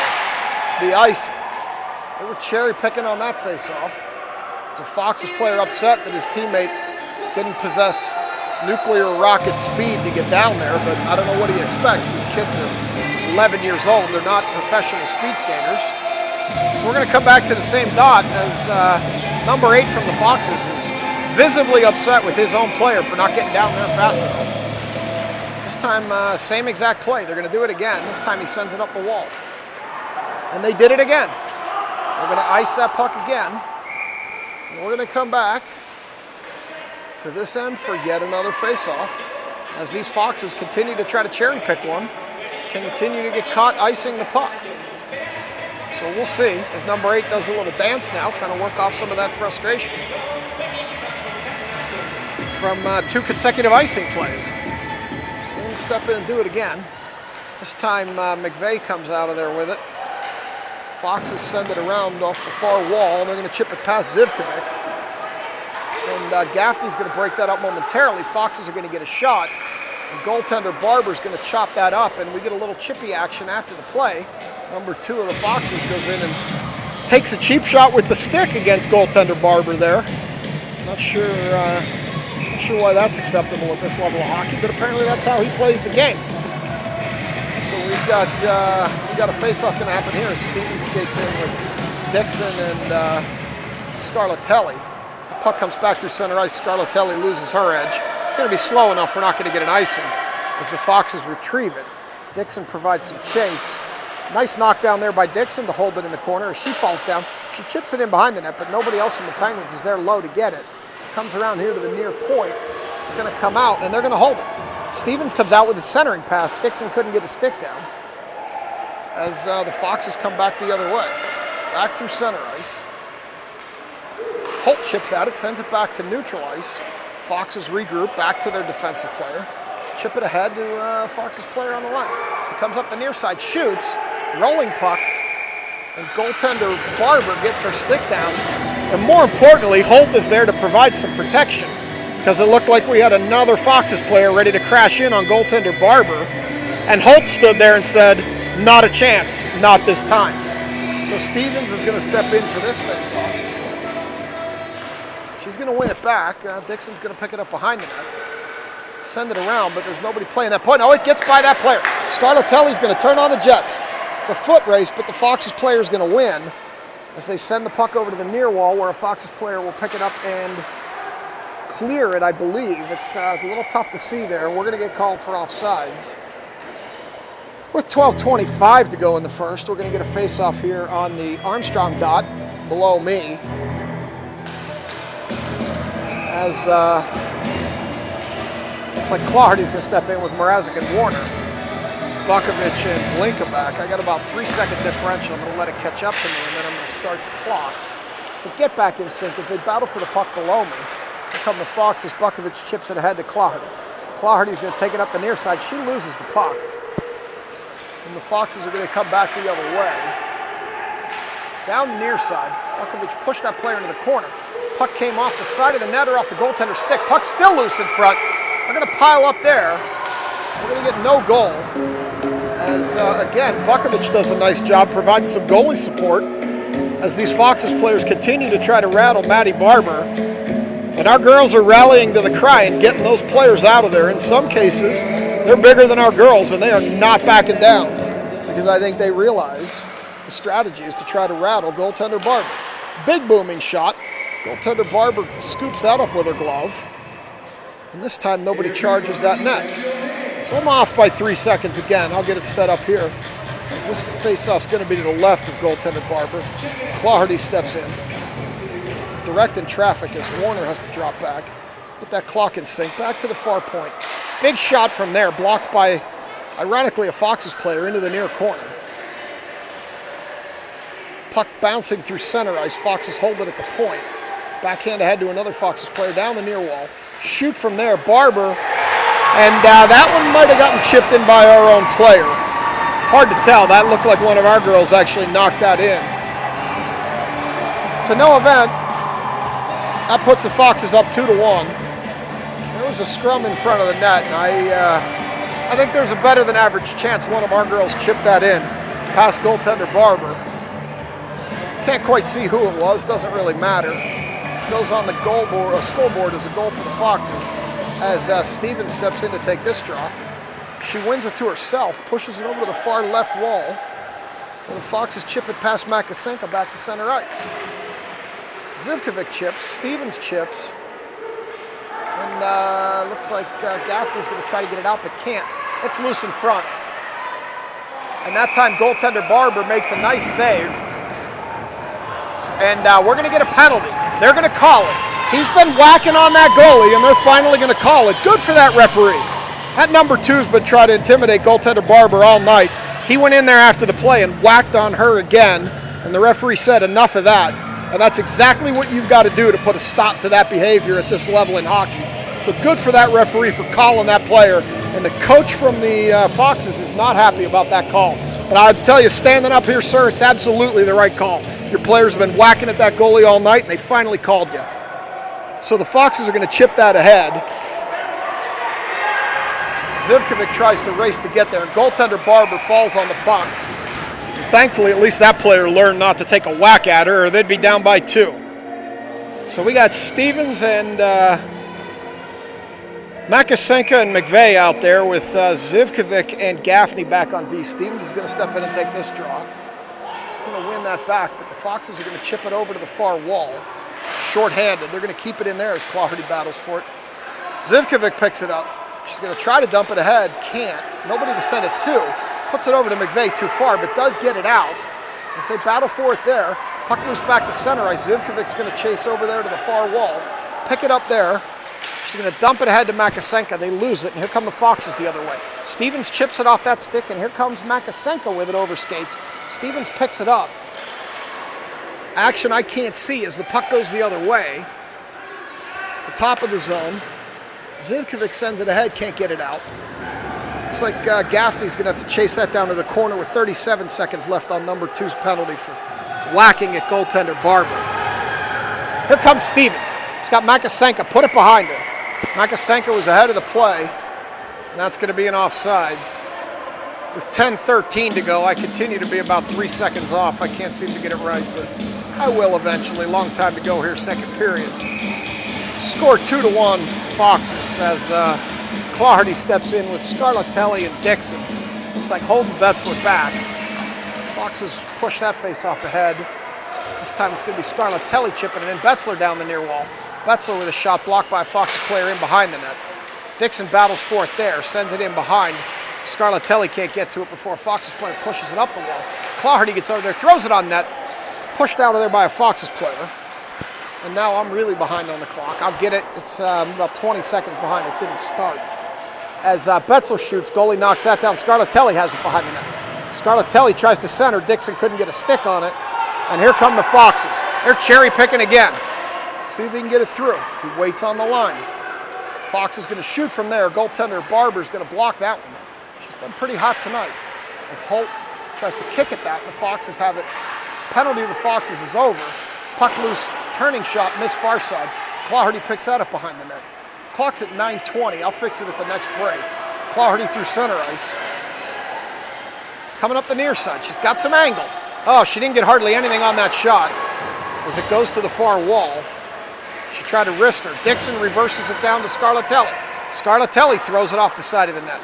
the icing. They were cherry picking on that face-off. The Foxes player upset that his teammate didn't possess nuclear rocket speed to get down there, but I don't know what he expects. These kids are 11 years old. They're not professional speed skaters. So we're going to come back to the same dot as number 8 from the Foxes is visibly upset with his own player for not getting down there fast enough. This time, same exact play. They're going to do it again. This time he sends it up the wall. And they did it again. They're going to ice that puck again. And we're going to come back to this end for yet another face-off as these Foxes continue to try to cherry pick one, continue to get caught icing the puck. So we'll see as number 8 does a little dance now, trying to work off some of that frustration from 2 consecutive icing plays. So we're going to step in and do it again. This time McVeigh comes out of there with it. Foxes send it around off the far wall. They're going to chip it past Zivkovic. And Gaffney's going to break that up momentarily. Foxes are going to get a shot. And goaltender Barber's going to chop that up, and we get a little chippy action after the play. Number 2 of the Foxes goes in and takes a cheap shot with the stick against goaltender Barber there. Not sure why that's acceptable at this level of hockey, but apparently that's how he plays the game. So we've got a face-off going to happen here as Stevens skates in with Dixon and Scarlatelli. The puck comes back through center ice. Scarlatelli loses her edge. It's going to be slow enough we're not going to get an icing as the Foxes retrieve it. Dixon provides some chase. Nice knockdown there by Dixon to hold it in the corner. As she falls down, she chips it in behind the net, but nobody else from the Penguins is there low to get it. Comes around here to the near point. It's going to come out, and they're going to hold it. Stevens comes out with a centering pass. Dixon couldn't get a stick down as the Foxes come back the other way. Back through center ice. Holt chips at it, sends it back to neutral ice. Foxes regroup back to their defensive player. Chip it ahead to Foxes player on the line. He comes up the near side, shoots, rolling puck, and goaltender Barber gets her stick down. And more importantly, Holt is there to provide some protection because it looked like we had another Foxes player ready to crash in on goaltender Barber. And Holt stood there and said, not a chance, not this time. So Stevens is going to step in for this faceoff. She's going to win it back. Dixon's going to pick it up behind the net. Send it around, but there's nobody playing that point. Oh, it gets by that player. Scarlatelli's going to turn on the Jets. It's a foot race, but the Foxes player is going to win as they send the puck over to the near wall where a Foxes player will pick it up and clear it, I believe. It's a little tough to see there. We're going to get called for offsides. With 12:25 to go in the first, we're going to get a face-off here on the Armstrong dot below me. As looks like Clardy's going to step in with Mrazek and Warner. Bukovic and Blinka back. I got about 3-second differential. I'm going to let it catch up to me, and then I'm going to start the clock to get back in sync as they battle for the puck below me. Here come the Foxes. Bukovic chips it ahead to Clardy. Clardy's going to take it up the near side. She loses the puck. And the Foxes are going to come back the other way. Down the near side. Bukovic pushed that player into the corner. Puck came off the side of the net or off the goaltender's stick. Puck still loose in front. We're going to pile up there. We're going to get no goal. As, again, Bukovic does a nice job providing some goalie support as these Foxes players continue to try to rattle Maddie Barber. And our girls are rallying to the cry and getting those players out of there. In some cases, they're bigger than our girls, and they are not backing down because I think they realize the strategy is to try to rattle goaltender Barber. Big booming shot. Goaltender Barber scoops that up with her glove. And this time, nobody charges that net. So I'm off by 3 seconds again. I'll get it set up here. As this faceoff's going to be to the left of goaltender Barber. Clardy steps in. Directing traffic as Warner has to drop back. Get that clock in sync. Back to the far point. Big shot from there. Blocked by, ironically, a Foxes player into the near corner. Puck bouncing through center ice. Foxes hold it at the point. Backhand ahead to another Foxes player down the near wall. Shoot from there. Barber. And that one might have gotten chipped in by our own player. Hard to tell. That looked like one of our girls actually knocked that in. To no event. That puts the Foxes up 2-1. There was a scrum in front of the net, and I think there's a better than average chance one of our girls chipped that in past goaltender Barber. Can't quite see who it was, doesn't really matter. Goes on the scoreboard as a goal for the Foxes as Stevens steps in to take this draw. She wins it to herself, pushes it over to the far left wall. And the Foxes chip it past Makasenka back to center ice. Zivkovic chips, Stevens chips, and looks like Gaffney's going to try to get it out but can't. It's loose in front. And that time goaltender Barber makes a nice save. And we're going to get a penalty. They're going to call it. He's been whacking on that goalie, and they're finally going to call it. Good for that referee. That number 2's been trying to intimidate goaltender Barber all night. He went in there after the play and whacked on her again, and the referee said enough of that. And that's exactly what you've got to do to put a stop to that behavior at this level in hockey. So good for that referee for calling that player. And the coach from the Foxes is not happy about that call. But I'll tell you, standing up here, sir, it's absolutely the right call. Your players have been whacking at that goalie all night, and they finally called you. So the Foxes are going to chip that ahead. Zivkovic tries to race to get there. Goaltender Barber falls on the puck. Thankfully, at least that player learned not to take a whack at her, or they'd be down by 2. So we got Stevens and Makasenka and McVeigh out there with Zivkovic and Gaffney back on D. Stevens is going to step in and take this draw. She's going to win that back, but the Foxes are going to chip it over to the far wall. Short-handed. They're going to keep it in there as Clarity battles for it. Zivkovic picks it up. She's going to try to dump it ahead. Can't. Nobody to send it to. Puts it over to McVeigh too far, but does get it out. As they battle for it there, puck loose back to center ice. Zivkovic's going to chase over there to the far wall. Pick it up there. She's going to dump it ahead to Makasenka. They lose it, and here come the Foxes the other way. Stevens chips it off that stick, and here comes Makasenka with it over skates. Stevens picks it up. Action I can't see as the puck goes the other way. At the top of the zone. Zivkovic sends it ahead, can't get it out. Looks like Gaffney's going to have to chase that down to the corner with 37 seconds left on number 2's penalty for whacking at goaltender Barber. Here comes Stevens. She's got Makasenka, put it behind her. Makasenka was ahead of the play, and that's going to be an offsides. With 10:13 to go, I continue to be about 3 seconds off. I can't seem to get it right, but I will eventually. Long time to go here, second period. Score 2-1 Foxes as Clarity steps in with Scarlatelli and Dixon. Looks like holding Betzler back. Foxes push that face off ahead. This time it's going to be Scarlatelli chipping it in. Betzler down the near wall. Betzler with a shot blocked by a Foxes player in behind the net. Dixon battles for it there, sends it in behind. Scarlatelli can't get to it before a Foxes player pushes it up the wall. Clarity gets over there, throws it on net. Pushed out of there by a Foxes player. And now I'm really behind on the clock. I'll get it. It's about 20 seconds behind. It didn't start. As Betzler shoots, goalie knocks that down. Scarlatelli has it behind the net. Scarlatelli tries to center. Dixon couldn't get a stick on it. And here come the Foxes. They're cherry picking again. See if he can get it through. He waits on the line. Fox is going to shoot from there. Goaltender Barber's going to block that one. She's been pretty hot tonight. As Holt tries to kick at that, and the Foxes have it. Penalty of the Foxes is over. Puck loose, turning shot, miss far side. Clarity picks that up behind the net. Clock's at 9:20. I'll fix it at the next break. Clarity through center ice. Coming up the near side. She's got some angle. Oh, she didn't get hardly anything on that shot. As it goes to the far wall. She tried to wrist her. Dixon reverses it down to Scarlatelli. Scarlatelli throws it off the side of the net.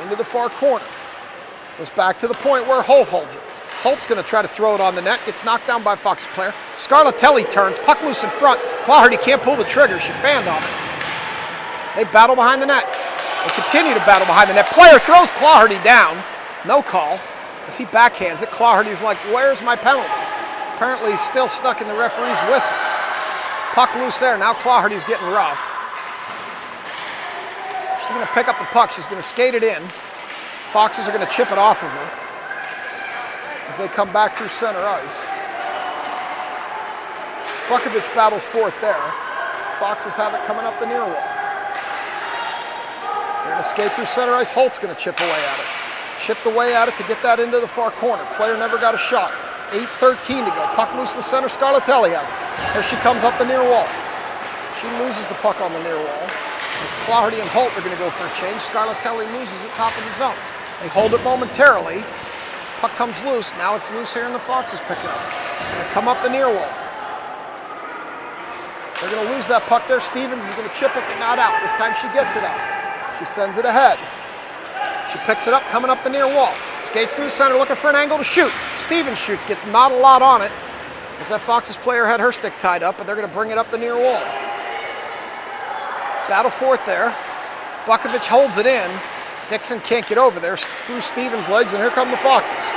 Into the far corner. Goes back to the point where Holt holds it. Holt's going to try to throw it on the net. Gets knocked down by a Foxes player. Scarlatelli turns. Puck loose in front. Clarity can't pull the trigger. She fanned on it. They battle behind the net. They continue to battle behind the net. Player throws Clarity down. No call. As he backhands it, Clarty's like, where's my penalty? Apparently he's still stuck in the referee's whistle. Puck loose there. Now Clarty's getting rough. She's going to pick up the puck. She's going to skate it in. Foxes are going to chip it off of her as they come back through center ice. Vukovic battles for it there. Foxes have it coming up the near wall. They're going to skate through center ice. Holt's going to chip away at it. Chipped away at it to get that into the far corner. Player never got a shot. 8:13 to go. Puck loose to center. Scarlatelli has it. Here she comes up the near wall. She loses the puck on the near wall. As Clardy and Holt are going to go for a change, Scarlatelli loses at top of the zone. They hold it momentarily. Puck comes loose. Now it's loose here, and the Foxes pick it up. They come up the near wall. They're going to lose that puck there. Stevens is going to chip it, but not out. This time she gets it out. She sends it ahead. She picks it up, coming up the near wall. Skates through the center, looking for an angle to shoot. Stevens shoots, gets not a lot on it, as that Foxes player had her stick tied up, but they're going to bring it up the near wall. Battle for it there. Bukovic holds it in. Dixon can't get over there, through Stevens' legs, and here come the Foxes.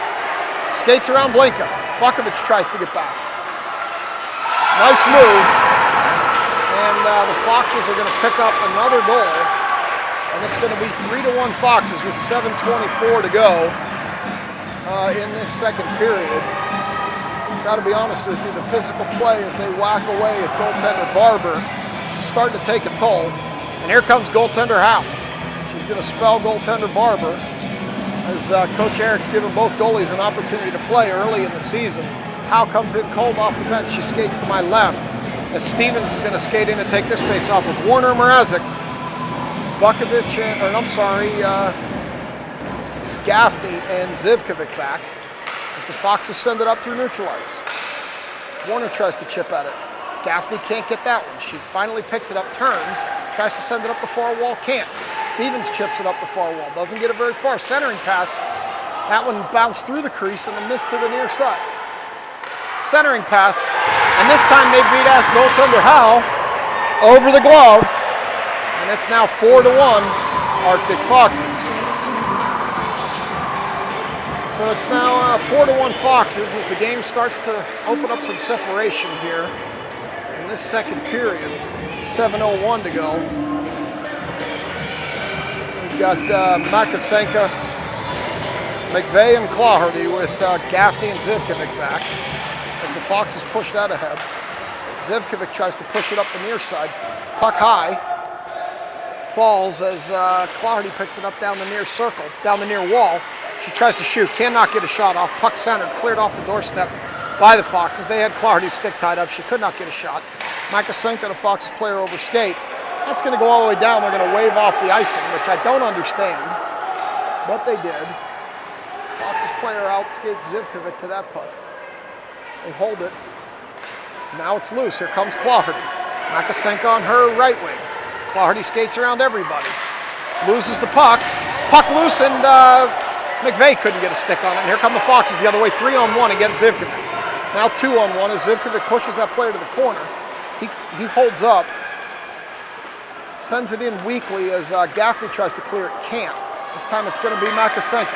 Skates around Blinka. Bukovic tries to get back. Nice move. And the Foxes are going to pick up another goal. And it's going to be 3-1 Foxes with 7:24 to go in this second period. Got to be honest with you, the physical play as they whack away at goaltender Barber is starting to take a toll. And here comes goaltender Howe. She's going to spell goaltender Barber as Coach Eric's given both goalies an opportunity to play early in the season. Howe comes in cold off the bench. She skates to my left as Stevens is going to skate in and take this face off with Warner Mrazek. Bukovic, it's Gaffney and Zivkovic back as the Foxes send it up through neutral ice. Warner tries to chip at it. Gaffney can't get that one. She finally picks it up, turns, tries to send it up the far wall, can't. Stevens chips it up the far wall, doesn't get it very far. Centering pass, that one bounced through the crease and a miss to the near side. Centering pass, and this time they beat out goaltender Howe over the glove, and it's now 4-1 Arctic Foxes. So it's now 4-1 Foxes as the game starts to open up some separation here. In this second period, 7:01 to go. We've got Makasenka, McVeigh, and Claherty with Gaffney and Zivkovic back as the Foxes push that ahead. Zivkovic tries to push it up the near side. Puck high. Falls as Claherty picks it up down the near circle, down the near wall. She tries to shoot, cannot get a shot off. Puck centered, cleared off the doorstep by the Foxes. They had Clardy's stick tied up. She could not get a shot. Makasenka, the Foxes player, over skate. That's going to go all the way down. They're going to wave off the icing, which I don't understand, but they did. Foxes player outskates Zivkovic to that puck. They hold it. Now it's loose. Here comes Claherty. Makasenka on her right wing. Claherty skates around everybody. Loses the puck. Puck loose, and McVeigh couldn't get a stick on it. And here come the Foxes the other way, 3-on-1 against Zivkovic. Now 2-on-1 as Zivkovic pushes that player to the corner. He holds up, sends it in weakly as Gaffney tries to clear it, can't. This time it's going to be Makasenka.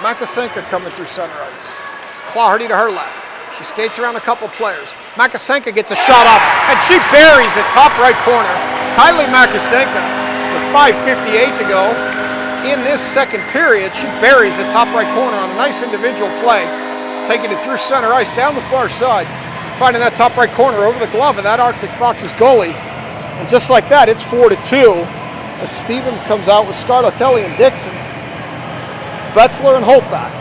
Makasenka coming through center ice. It's Claherty to her left. She skates around a couple players. Makasenka gets a shot off, and she buries it top right corner. Kylie Makasenka with 5:58 to go. In this second period, she buries it top right corner on a nice individual play, taking it through center ice down the far side, finding that top right corner over the glove of that Arctic Foxes goalie. And just like that, it's 4-2 as Stevens comes out with Scarlatelli and Dixon. Betzler and Holt back.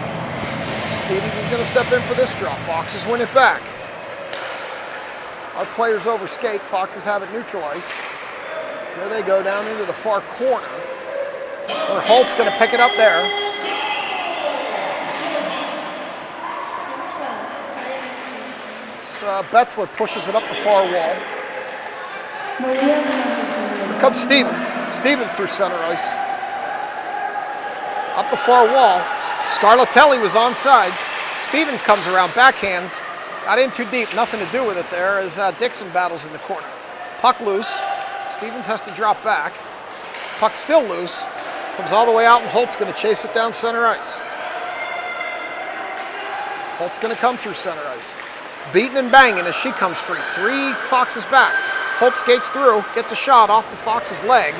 Stevens is going to step in for this draw. Foxes win it back. Our players over skate. Foxes have it neutral ice. Here they go down into the far corner, where Holt's going to pick it up there. So Betzler pushes it up the far wall. Here comes Stevens. Stevens through center ice. Up the far wall. Scarlatelli was on sides. Stevens comes around, backhands. Got in too deep, nothing to do with it there as Dixon battles in the corner. Puck loose. Stevens has to drop back. Puck still loose. Comes all the way out, and Holt's going to chase it down center ice. Holt's going to come through center ice. Beating and banging as she comes free. 3 Foxes back. Holt skates through, gets a shot off the Fox's leg.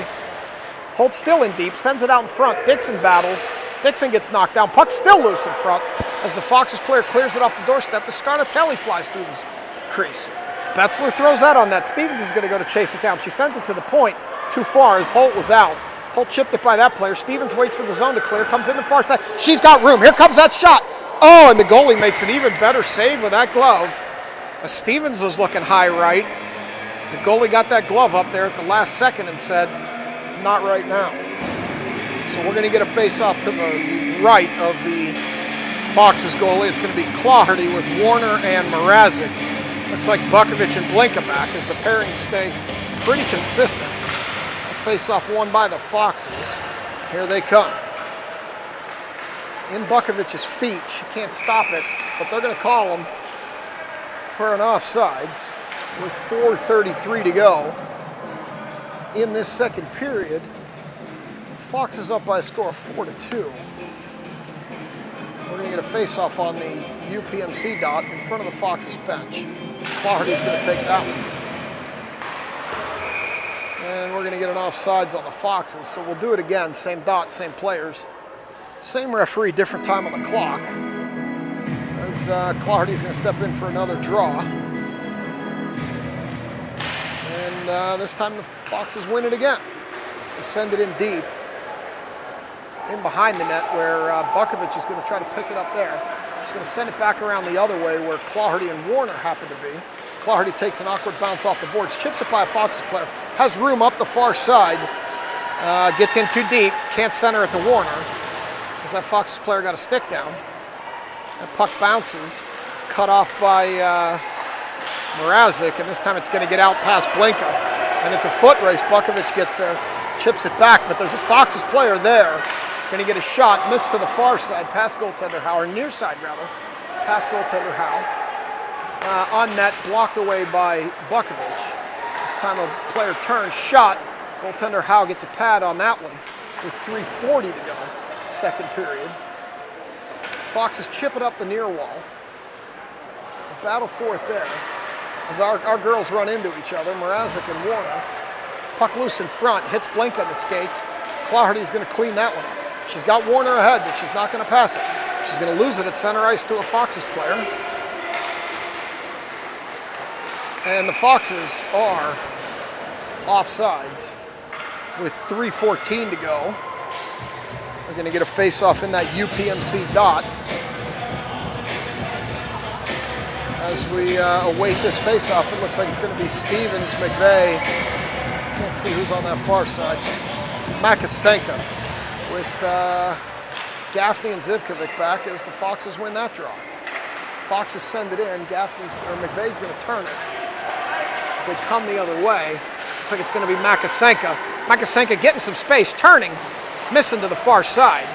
Holt still in deep, sends it out in front. Dixon battles. Dixon gets knocked down. Puck still loose in front as the Foxes player clears it off the doorstep as Scarlatelli flies through the crease. Betzler throws that on net. Stevens is going to go to chase it down. She sends it to the point too far as Holt was out. Holt chipped it by that player. Stevens waits for the zone to clear. Comes in the far side. She's got room. Here comes that shot. Oh, and the goalie makes an even better save with that glove. As Stevens was looking high right. The goalie got that glove up there at the last second and said, not right now. So we're going to get a face-off to the right of the Foxes goalie. It's going to be Claherty with Warner and Mrazek. Looks like Bukovic and Blinka back as the pairings stay pretty consistent. A face-off won by the Foxes. Here they come. In Bukovic's feet, she can't stop it, but they're going to call him for an offsides with 4:33 to go in this second period. Fox is up by a score of 4-2. We're going to get a face-off on the UPMC dot in front of the Foxes bench. Claherty's going to take that one. And we're going to get an offsides on the Foxes, so we'll do it again. Same dot, same players. Same referee, different time on the clock. As Claherty's going to step in for another draw. And this time the Foxes win it again. They send it in deep. In behind the net where Bukovic is going to try to pick it up there. She's going to send it back around the other way where Claherty and Warner happen to be. Claherty takes an awkward bounce off the boards, chips it by a Foxes player, has room up the far side, gets in too deep, can't center it to Warner because that Foxes player got a stick down. That puck bounces, cut off by Mrazek, and this time it's going to get out past Blinka. And it's a foot race. Bukovic gets there, chips it back, but there's a Foxes player there. Going to get a shot, missed to the far side, past goaltender Howe, or near side rather, past goaltender Howe. On net, blocked away by Bukovic. This time a player turns, shot. Goaltender Howe gets a pad on that one with 3:40 to go, second period. Foxes chip it up the near wall. A battle for it there. As our girls run into each other, Mrazek and Warner. Puck loose in front, hits Blinka on the skates. Claherty's going to clean that one up. She's got Warner ahead, but she's not going to pass it. She's going to lose it at center ice to a Foxes player. And the Foxes are offsides with 3:14 to go. We're going to get a face-off in that UPMC dot. As we await this face-off, it looks like it's going to be Stevens, McVeigh. Can't see who's on that far side. Makasenka with Gaffney and Zivkovic back as the Foxes win that draw. Foxes send it in. McVeigh's going to turn it. As they come the other way, looks like it's going to be Makasenka. Makasenka getting some space, turning, missing to the far side.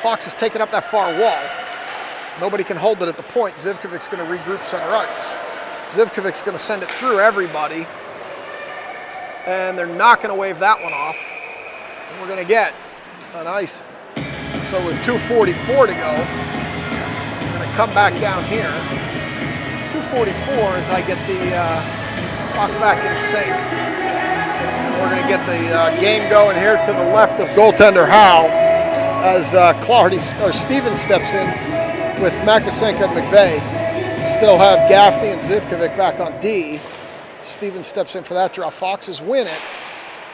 Foxes taking up that far wall. Nobody can hold it at the point. Zivkovic's going to regroup center ice. Zivkovic's going to send it through everybody. And they're not going to wave that one off. And we're going to get an ice. So with 2:44 to go, we're going to come back down here. 2:44 as I get the clock back in sync. We're going to get the game going here to the left of goaltender Howe as Stevens steps in with Makasenka and McVeigh. Still have Gaffney and Zivkovic back on D. Stevens steps in for that draw. Foxes win it.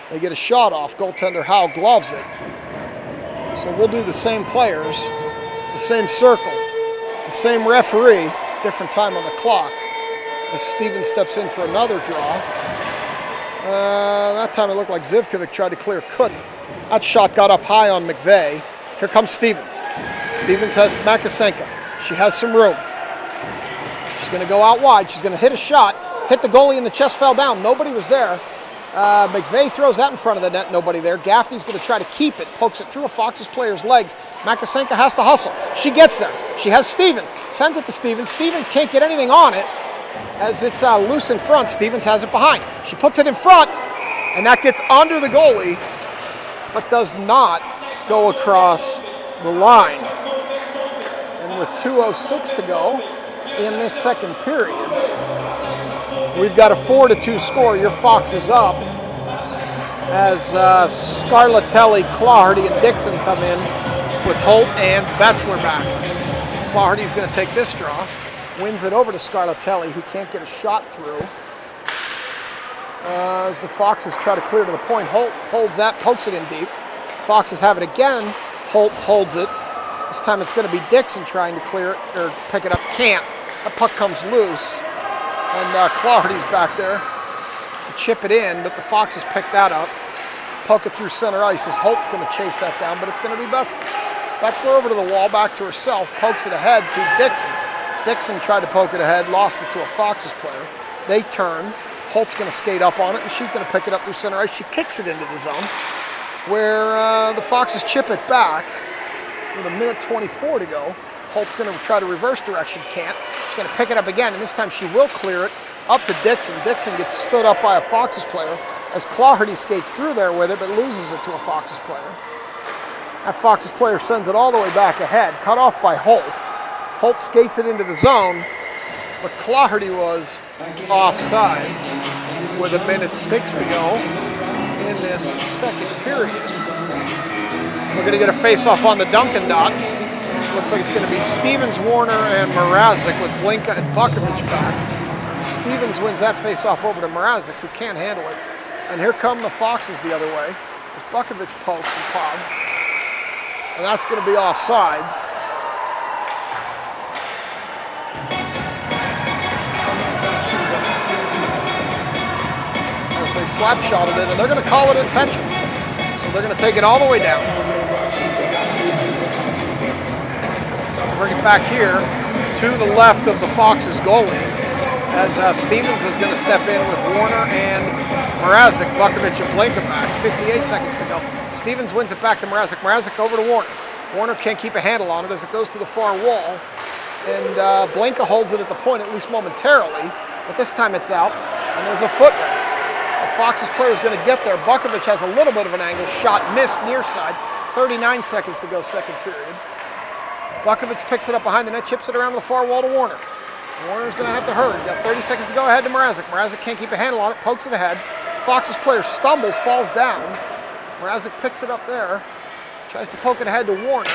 They get a shot off. Goaltender Howe gloves it. So we'll do the same players, the same circle, the same referee, different time on the clock as Stevens steps in for another draw. That time it looked like Zivkovic tried to clear, couldn't. That shot got up high on McVeigh. Here comes Stevens. Stevens has Makasenka. She has some room. She's going to go out wide. She's going to hit a shot. Hit the goalie in the chest, fell down. Nobody was there. McVeigh throws that in front of the net. Nobody there. Gaffney's going to try to keep it. Pokes it through a Foxes player's legs. Makasenka has to hustle. She gets there. She has Stevens. Sends it to Stevens. Stevens can't get anything on it as it's loose in front. Stevens has it behind. She puts it in front, and that gets under the goalie, but does not go across the line. And with 2:06 to go in this second period, we've got a 4-2 score. Your Foxes up as Scarlatelli, Claherty, and Dixon come in with Holt and Betzler back. Claherty's going to take this draw, wins it over to Scarlatelli, who can't get a shot through. As the Foxes try to clear to the point, Holt holds that, pokes it in deep. Foxes have it again. Holt holds it. This time it's going to be Dixon trying to clear it or pick it up. Can't. That puck comes loose. And Clardy's back there to chip it in, but the Foxes pick that up. Poke it through center ice as Holt's going to chase that down, but it's going to be Betzler. Betzler over to the wall, back to herself, pokes it ahead to Dixon. Dixon tried to poke it ahead, lost it to a Foxes player. They turn. Holt's going to skate up on it, and she's going to pick it up through center ice. She kicks it into the zone, where the Foxes chip it back with 1:24 to go. Holt's going to try to reverse direction, can't. She's going to pick it up again, and this time she will clear it up to Dixon. Dixon gets stood up by a Foxes player as Clardy skates through there with it, but loses it to a Foxes player. That Foxes player sends it all the way back ahead, cut off by Holt. Holt skates it into the zone, but Clardy was offsides with 1:06 to go in this second period. We're going to get a face-off on the Duncan dot. Looks like it's going to be Stevens, Warner, and Mrazek with Blinka and Bukovic back. Stevens wins that face-off over to Mrazek, who can't handle it. And here come the Foxes the other way, as Bukovic pokes and pods. And that's going to be offsides. As they slap-shotted it, and they're going to call it intentional. So they're going to take it all the way down. Bring it back here to the left of the Foxes goalie, as Stevens is going to step in with Warner and Mrazek. Bukovic and Blinka back. 58 seconds to go. Stevens wins it back to Mrazek. Mrazek over to Warner. Warner can't keep a handle on it as it goes to the far wall. And Blinka holds it at the point, at least momentarily. But this time it's out, and there's a foot race. The Foxes player is going to get there. Bukovic has a little bit of an angle. Shot missed near side. 39 seconds to go, second period. Bukovic picks it up behind the net, chips it around to the far wall to Warner. Warner's going to have to hurry. Got 30 seconds to go ahead to Mrazek. Mrazek can't keep a handle on it, pokes it ahead. Foxes player stumbles, falls down. Mrazek picks it up there, tries to poke it ahead to Warner.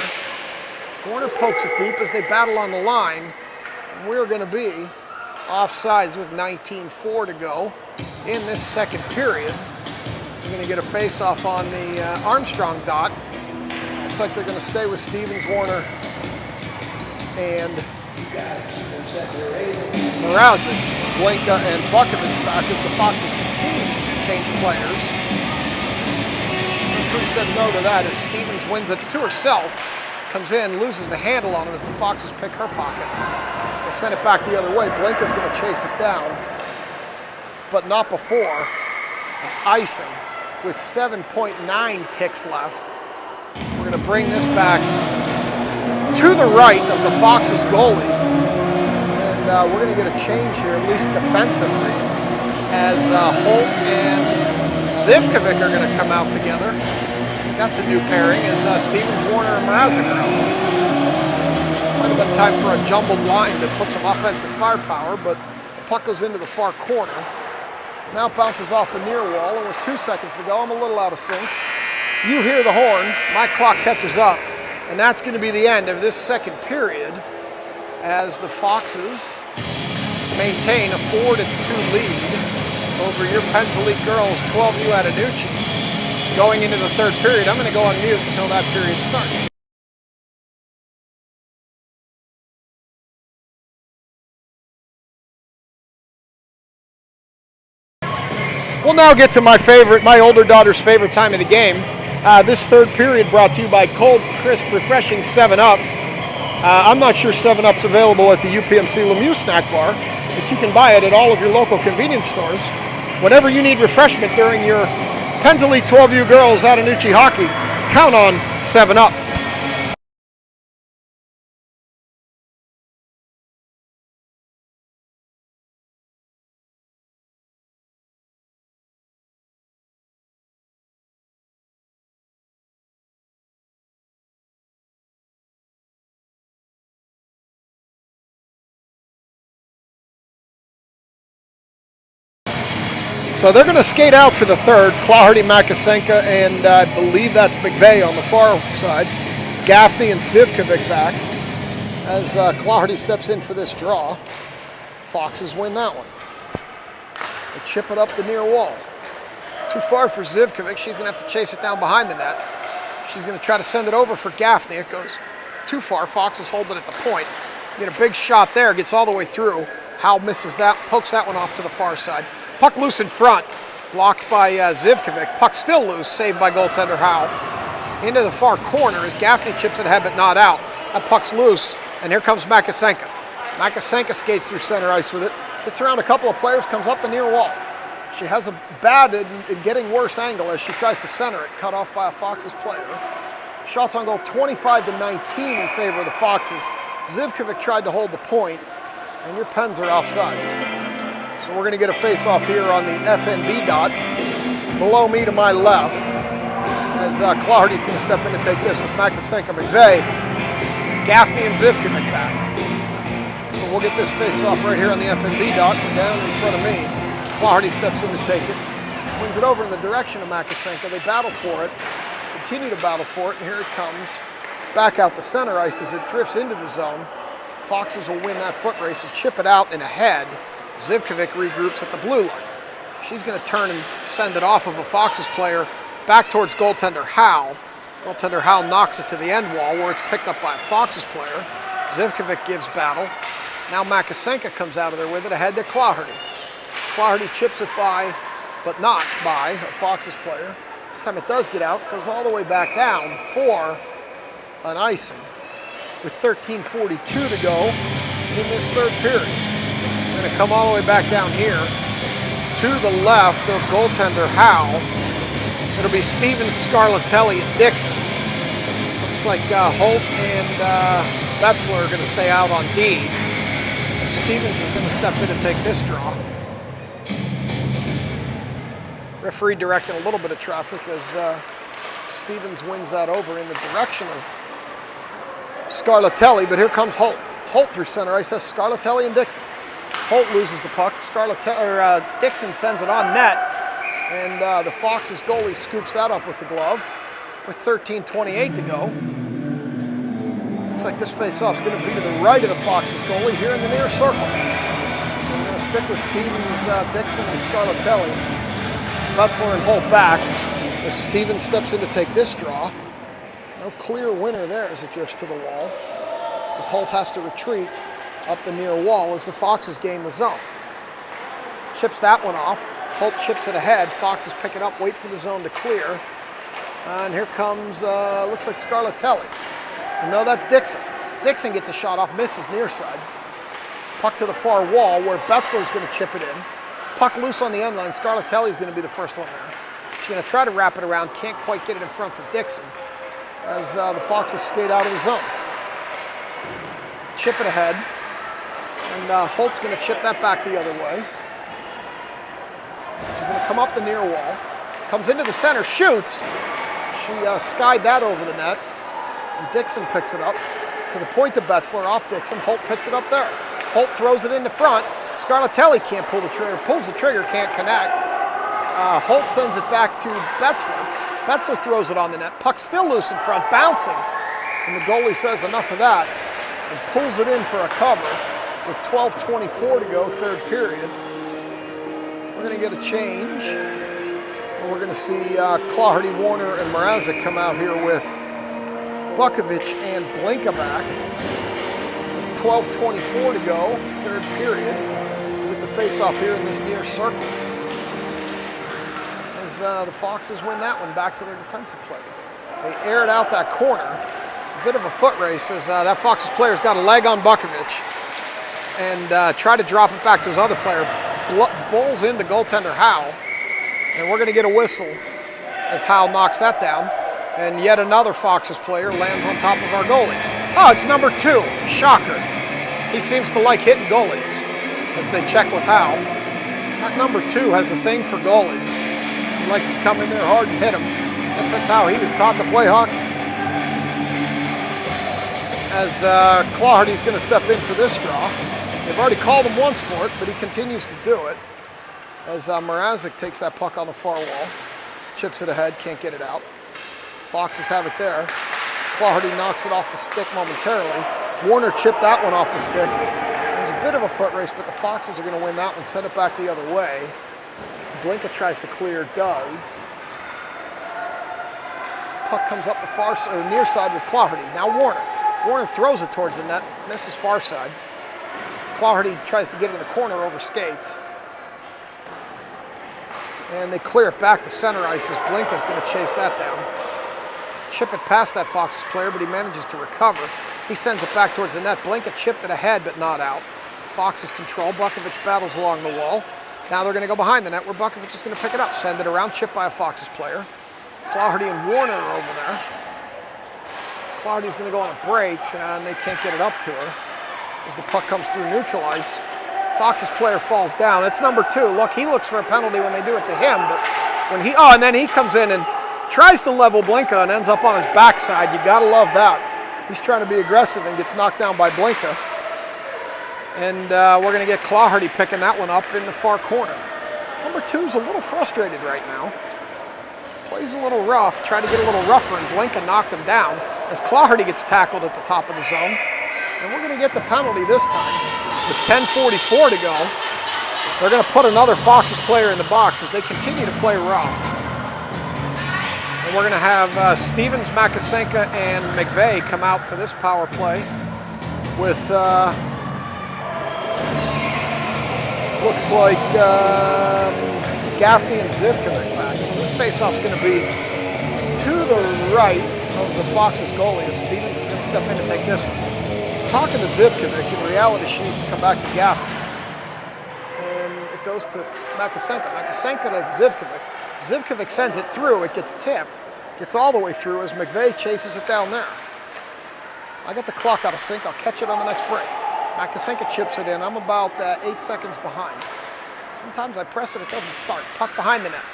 Warner pokes it deep as they battle on the line. And we're going to be offsides with 19:4 to go in this second period. We're going to get a face-off on the Armstrong dot. Looks like they're going to stay with Stevens, Warner, and Mrazek. Blinka and Bukovic back as the Foxes continue to change players. The referee said no to that as Stevens wins it to herself, comes in, loses the handle on it as the Foxes pick her pocket. They send it back the other way. Blinka's going to chase it down, but not before an icing with 7.9 ticks left. We're going to bring this back to the right of the Foxes goalie. And we're going to get a change here, at least defensively, as Holt and Zivkovic are going to come out together. That's a new pairing as Stevens, Warner, and Mrazek are out. Might have been time for a jumbled line to put some offensive firepower, but the puck goes into the far corner. Now it bounces off the near wall, and with 2 seconds to go, I'm a little out of sync. You hear the horn, my clock catches up, and that's going to be the end of this second period as the Foxes maintain a 4-2 lead over your Penns Elite girls 12U Attanucci. Going into the third period, I'm going to go on mute until that period starts. We'll now get to my older daughter's favorite time of the game. This third period brought to you by Cold, Crisp, Refreshing 7-Up. I'm not sure 7-Up's available at the UPMC Lemieux snack bar, but you can buy it at all of your local convenience stores. Whenever you need refreshment during your Penns Elite 12U girls Attanucci hockey, count on 7-Up. So they're going to skate out for the third. Clardy, Makasenka, and I believe that's McVeigh on the far side. Gaffney and Zivkovic back as Clardy steps in for this draw. Foxes win that one. They chip it up the near wall. Too far for Zivkovic. She's going to have to chase it down behind the net. She's going to try to send it over for Gaffney. It goes too far. Foxes hold it at the point. Get a big shot there. Gets all the way through. Howe misses that, pokes that one off to the far side. Puck loose in front, blocked by Zivkovic. Puck still loose, saved by goaltender Howe. Into the far corner as Gaffney chips it ahead but not out. That puck's loose, and here comes Makasenka. Makasenka skates through center ice with it, gets around a couple of players, comes up the near wall. She has a bad and getting worse angle as she tries to center it, cut off by a Foxes player. Shots on goal 25-19 in favor of the Foxes. Zivkovic tried to hold the point, and your Pens are offsides. So we're going to get a face-off here on the FNB dot. Below me to my left, as Clardy's going to step in to take this with Makasenka, McVeigh, Gaffney, and Zivkovic back. So we'll get this face-off right here on the FNB dot, down in front of me. Clardy steps in to take it, wins it over in the direction of Makasenka. They battle for it, continue to battle for it, and here it comes. Back out the center ice as it drifts into the zone. Foxes will win that foot race and chip it out and ahead. Zivkovic regroups at the blue line. She's going to turn and send it off of a Foxes player back towards goaltender Howe. Goaltender Howe knocks it to the end wall where it's picked up by a Foxes player. Zivkovic gives battle. Now Makasenka comes out of there with it ahead to Clardy. Clardy chips it by, but not by, a Foxes player. This time it does get out, goes all the way back down for an icing with 13:42 to go in this third period. We're going to come all the way back down here to the left of goaltender Howe. It'll be Stevens, Scarlatelli, and Dixon. Looks like Holt and Betzler are going to stay out on D. Stevens is going to step in and take this draw. Referee directing a little bit of traffic as Stevens wins that over in the direction of Scarlatelli, but here comes Holt. Holt through center ice has Scarlatelli and Dixon. Holt loses the puck. Dixon sends it on net, and the Foxes goalie scoops that up with the glove with 13:28 to go. Looks like this face-off is going to be to the right of the Foxes goalie here in the near circle. We're going to stick with Stevens, Dixon, and Scarlatelli. Betzler and Holt back as Stevens steps in to take this draw. No clear winner there as it drifts to the wall, as Holt has to retreat up the near wall as the Foxes gain the zone. Chips that one off. Holt chips it ahead. Foxes pick it up, wait for the zone to clear. And here comes, looks like Scarlatelli. No, that's Dixon. Dixon gets a shot off, misses near side. Puck to the far wall where Betzler's going to chip it in. Puck loose on the end line. Scarlatelli's going to be the first one there. She's going to try to wrap it around, can't quite get it in front for Dixon as the Foxes skate out of the zone. Chip it ahead, and Holt's going to chip that back the other way. She's going to come up the near wall, comes into the center, shoots. She skied that over the net, and Dixon picks it up to the point to Betzler, off Dixon. Holt picks it up there. Holt throws it into front. Scarlatelli can't pull the trigger, pulls the trigger, can't connect. Holt sends it back to Betzler. Betzler throws it on the net. Puck still loose in front, bouncing. And the goalie says enough of that and pulls it in for a cover with 12:24 to go, third period. We're going to get a change. And we're going to see Clardy, Warner, and Mrazek come out here with Bukovic and Blinka back. With 12:24 to go, third period. We'll get the face-off here in this near circle. As the Foxes win that one back to their defensive play. They aired out that corner. A bit of a foot race as that Foxes player's got a leg on Bukovic and try to drop it back to his other player. Bowls into goaltender Howe. And we're going to get a whistle as Howe knocks that down. And yet another Foxes player lands on top of our goalie. Oh, it's number 2. Shocker. He seems to like hitting goalies as they check with Howe. That number 2 has a thing for goalies. He likes to come in there hard and hit them. I guess that's how he was taught to play hockey. As Clardy's going to step in for this draw. They've already called him once for it, but he continues to do it. As Mrazek takes that puck on the far wall, chips it ahead, can't get it out. Foxes have it there. Clardy knocks it off the stick momentarily. Warner chipped that one off the stick. It was a bit of a foot race, but the Foxes are going to win that one, send it back the other way. Blinka tries to clear, does. Puck comes up the far or near side with Clardy. Now Warner. Warner throws it towards the net, misses far side. Clawhardy tries to get in the corner over skates. And they clear it back to center ice as Blinka's going to chase that down. Chip it past that Fox's player, but he manages to recover. He sends it back towards the net. Blinka chipped it ahead, but not out. Fox's control. Bukovic battles along the wall. Now they're going to go behind the net where Bukovic is going to pick it up. Send it around, chipped by a Fox's player. Clawhardy and Warner are over there. Clawhardy's going to go on a break, and they can't get it up to her as the puck comes through neutral ice. Fox's player falls down. It's number 2. Look, he looks for a penalty when they do it to him, but when he, and then he comes in and tries to level Blinka and ends up on his backside. You got to love that. He's trying to be aggressive and gets knocked down by Blinka. And we're going to get Clawhardy picking that one up in the far corner. Number 2's a little frustrated right now. Plays a little rough, tried to get a little rougher, and Blinka knocked him down as Clawhardy gets tackled at the top of the zone. And we're going to get the penalty this time with 10:44 to go. They're going to put another Fox's player in the box as they continue to play rough. And we're going to have Stevens, Makasenka, and McVeigh come out for this power play with, looks like Gaffney and Zivkovic back. So this faceoff's going to be to the right of the Fox's goalie as Stevens is going to step in to take this one. He's talking to Zivkovic. In reality, she needs to come back to Gaffney. And it goes to Makasenka. Makasenka to Zivkovic. Zivkovic sends it through. It gets tipped. Gets all the way through as McVeigh chases it down there. I got the clock out of sync. I'll catch it on the next break. Makasenka chips it in. I'm about 8 seconds behind. Sometimes I press it, it doesn't start. Puck behind the net.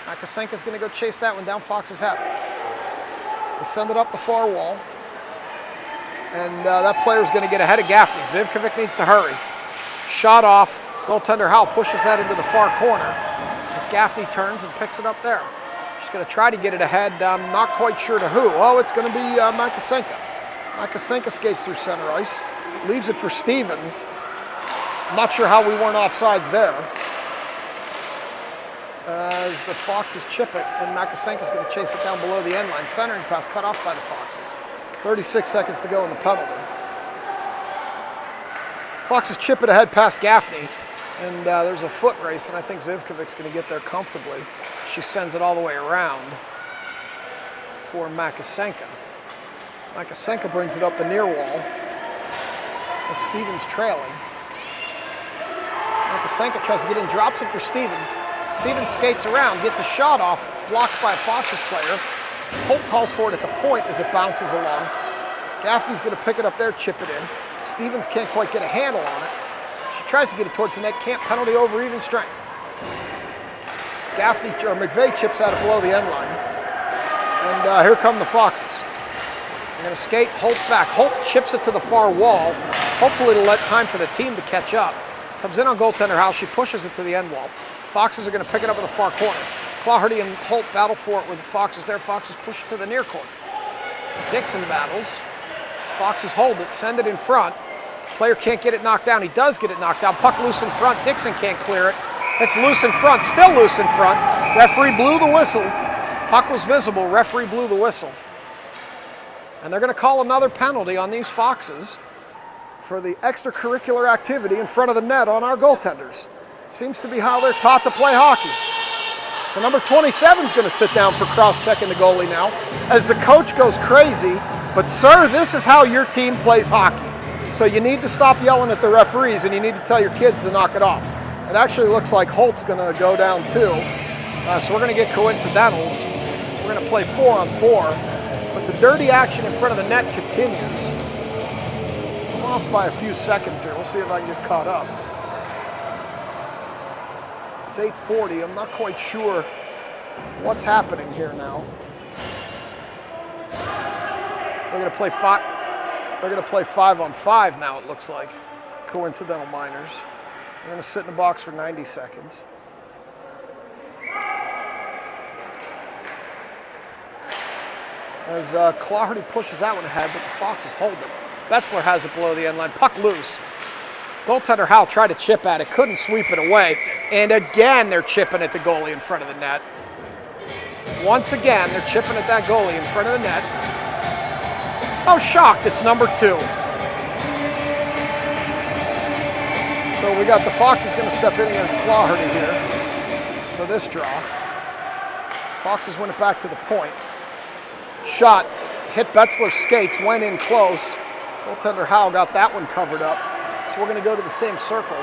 Makasenka's going to go chase that one down. Fox's have it. They send it up the far wall. And that player's going to get ahead of Gaffney. Zivkovic needs to hurry. Shot off. Goaltender Howell pushes that into the far corner as Gaffney turns and picks it up there. She's going to try to get it ahead. I'm not quite sure to who. Oh, it's going to be Makasenka. Makasenka skates through center ice. Leaves it for Stevens. I'm not sure how we weren't offsides there. As the Foxes chip it, and Makasenka's going to chase it down below the end line. Centering pass cut off by the Foxes. 36 seconds to go in the penalty. Foxes chip it ahead past Gaffney, and there's a foot race, and I think Zivkovic's going to get there comfortably. She sends it all the way around for Makasenka. Makasenka brings it up the near wall as Stevens trailing. Makasenka tries to get in, drops it for Stevens. Stevens skates around, gets a shot off, blocked by a Fox's player. Holt calls for it at the point as it bounces along. Gaffney's going to pick it up there, chip it in. Stevens can't quite get a handle on it. She tries to get it towards the net, can't. Penalty over even strength. Gaffney or McVeigh chips out it below the end line. And here come the Foxes. They're going to skate, Holt's back. Holt chips it to the far wall, hopefully to let time for the team to catch up. Comes in on goaltender Howell, she pushes it to the end wall. Foxes are going to pick it up in the far corner. Clawhardy and Holt battle for it with the Foxes there. Foxes push it to the near corner. Dixon battles. Foxes hold it, send it in front. Player can't get it knocked down. He does get it knocked down. Puck loose in front. Dixon can't clear it. It's loose in front, still loose in front. Referee blew the whistle. Puck was visible. Referee blew the whistle. And they're going to call another penalty on these Foxes for the extracurricular activity in front of the net on our goaltenders. Seems to be how they're taught to play hockey. So number 27 is going to sit down for cross-checking the goalie now as the coach goes crazy. But sir, this is how your team plays hockey. So you need to stop yelling at the referees and you need to tell your kids to knock it off. It actually looks like Holt's going to go down too. So we're going to get coincidentals. We're going to play 4-on-4. But the dirty action in front of the net continues. I'm off by a few seconds here. We'll see if I can get caught up. It's 8:40. I'm not quite sure what's happening here now. They're going to play 5. They're going to play 5-on-5 now. It looks like coincidental minors. They're going to sit in the box for 90 seconds. As Clawhardy pushes that one ahead, but the Foxes hold it. Betzler has it below the end line. Puck loose. Goaltender Howell tried to chip at it, couldn't sweep it away. And again, they're chipping at the goalie in front of the net. Once again, they're chipping at that goalie in front of the net. Oh, shocked, it's number 2. So we got the Foxes going to step in against Claherty here for this draw. Foxes win it back to the point. Shot, hit Betzler's skates, went in close. Goaltender Howe got that one covered up. So we're going to go to the same circle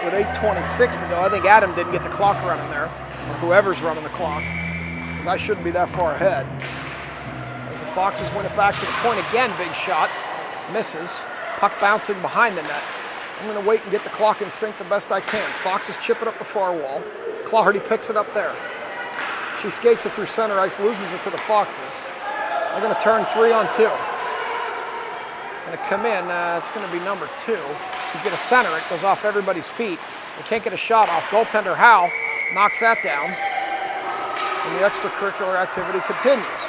with 8:26 to go. I think Adam didn't get the clock running there, or whoever's running the clock, because I shouldn't be that far ahead. As the Foxes win it back to the point again, big shot, misses, puck bouncing behind the net. I'm going to wait and get the clock in sync the best I can. Foxes chip it up the far wall. Claherty picks it up there. She skates it through center ice, loses it to the Foxes. They're going to turn 3-on-2. Going to come in, it's going to be number 2. He's going to center it, goes off everybody's feet. They can't get a shot off. Goaltender Howe knocks that down. And the extracurricular activity continues.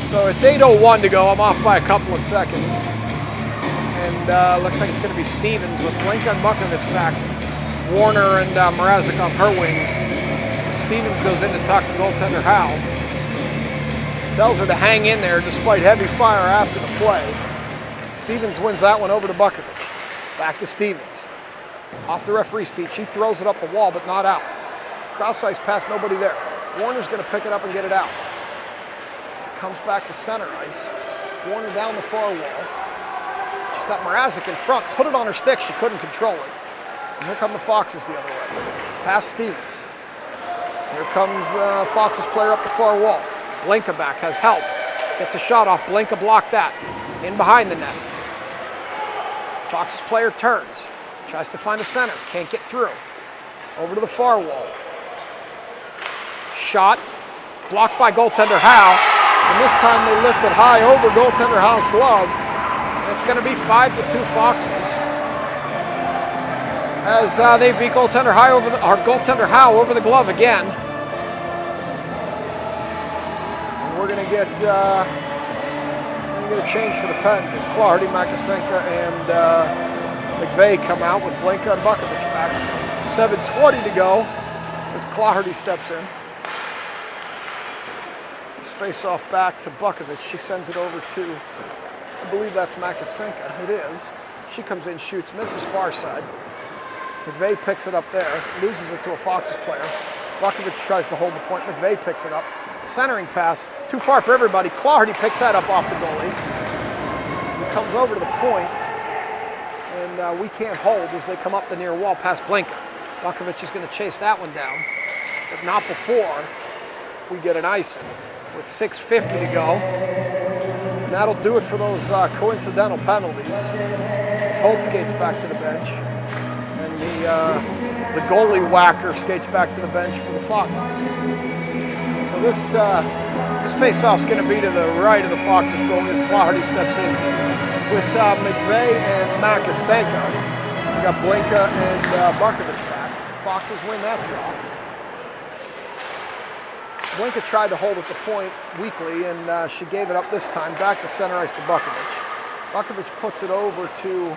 So it's 8:01 to go. I'm off by a couple of seconds. And looks like it's going to be Stevens with Blinka and Bukovic back. Warner and Mrazek on her wings. Stevens goes in to talk to goaltender Howe. Tells her to hang in there despite heavy fire after the play. Stevens wins that one over to Bukovic. Back to Stevens. Off the referee's feet. She throws it up the wall, but not out. Cross ice pass, nobody there. Warner's going to pick it up and get it out. As it comes back to center ice. Warner down the far wall. She's got Mrazek in front. Put it on her stick. She couldn't control it. And here come the Foxes the other way. Past Stevens. Here comes Foxes player up the far wall. Blinka back, has help. Gets a shot off. Blinka blocked that. In behind the net. Foxes player turns. Tries to find a center. Can't get through. Over to the far wall. Shot. Blocked by goaltender Howe. And this time they lift it high over goaltender Howe's glove. And it's going to be 5-2 Foxes. As they beat goaltender Howe over the glove again. And we're going to get a change for the Pens as Claherty, Makasenka, and McVeigh come out with Blinka and Bukovic back. 7:20 to go as Claherty steps in. This face-off back to Bukovic. She sends it over to, I believe that's Makasenka. It is. She comes in, shoots, misses far side. McVeigh picks it up there, loses it to a Foxes player. Bukovic tries to hold the point. McVeigh picks it up. Centering pass, too far for everybody. Claherty picks that up off the goalie. As it comes over to the point, and we can't hold as they come up the near wall past Blinka. Bukovic is going to chase that one down, but not before we get an icing with 6:50 to go. And that'll do it for those coincidental penalties. As Holt skates back to the bench. The goalie whacker skates back to the bench for the Foxes. So this face-off is going to be to the right of the Foxes goalie as Claherty steps in with McVeigh and Makasenka. We got Blinka and Bukovic back. Foxes win that draw. Blinka tried to hold at the point weakly, and she gave it up this time. Back to center ice to Bukovic. Bukovic puts it over to.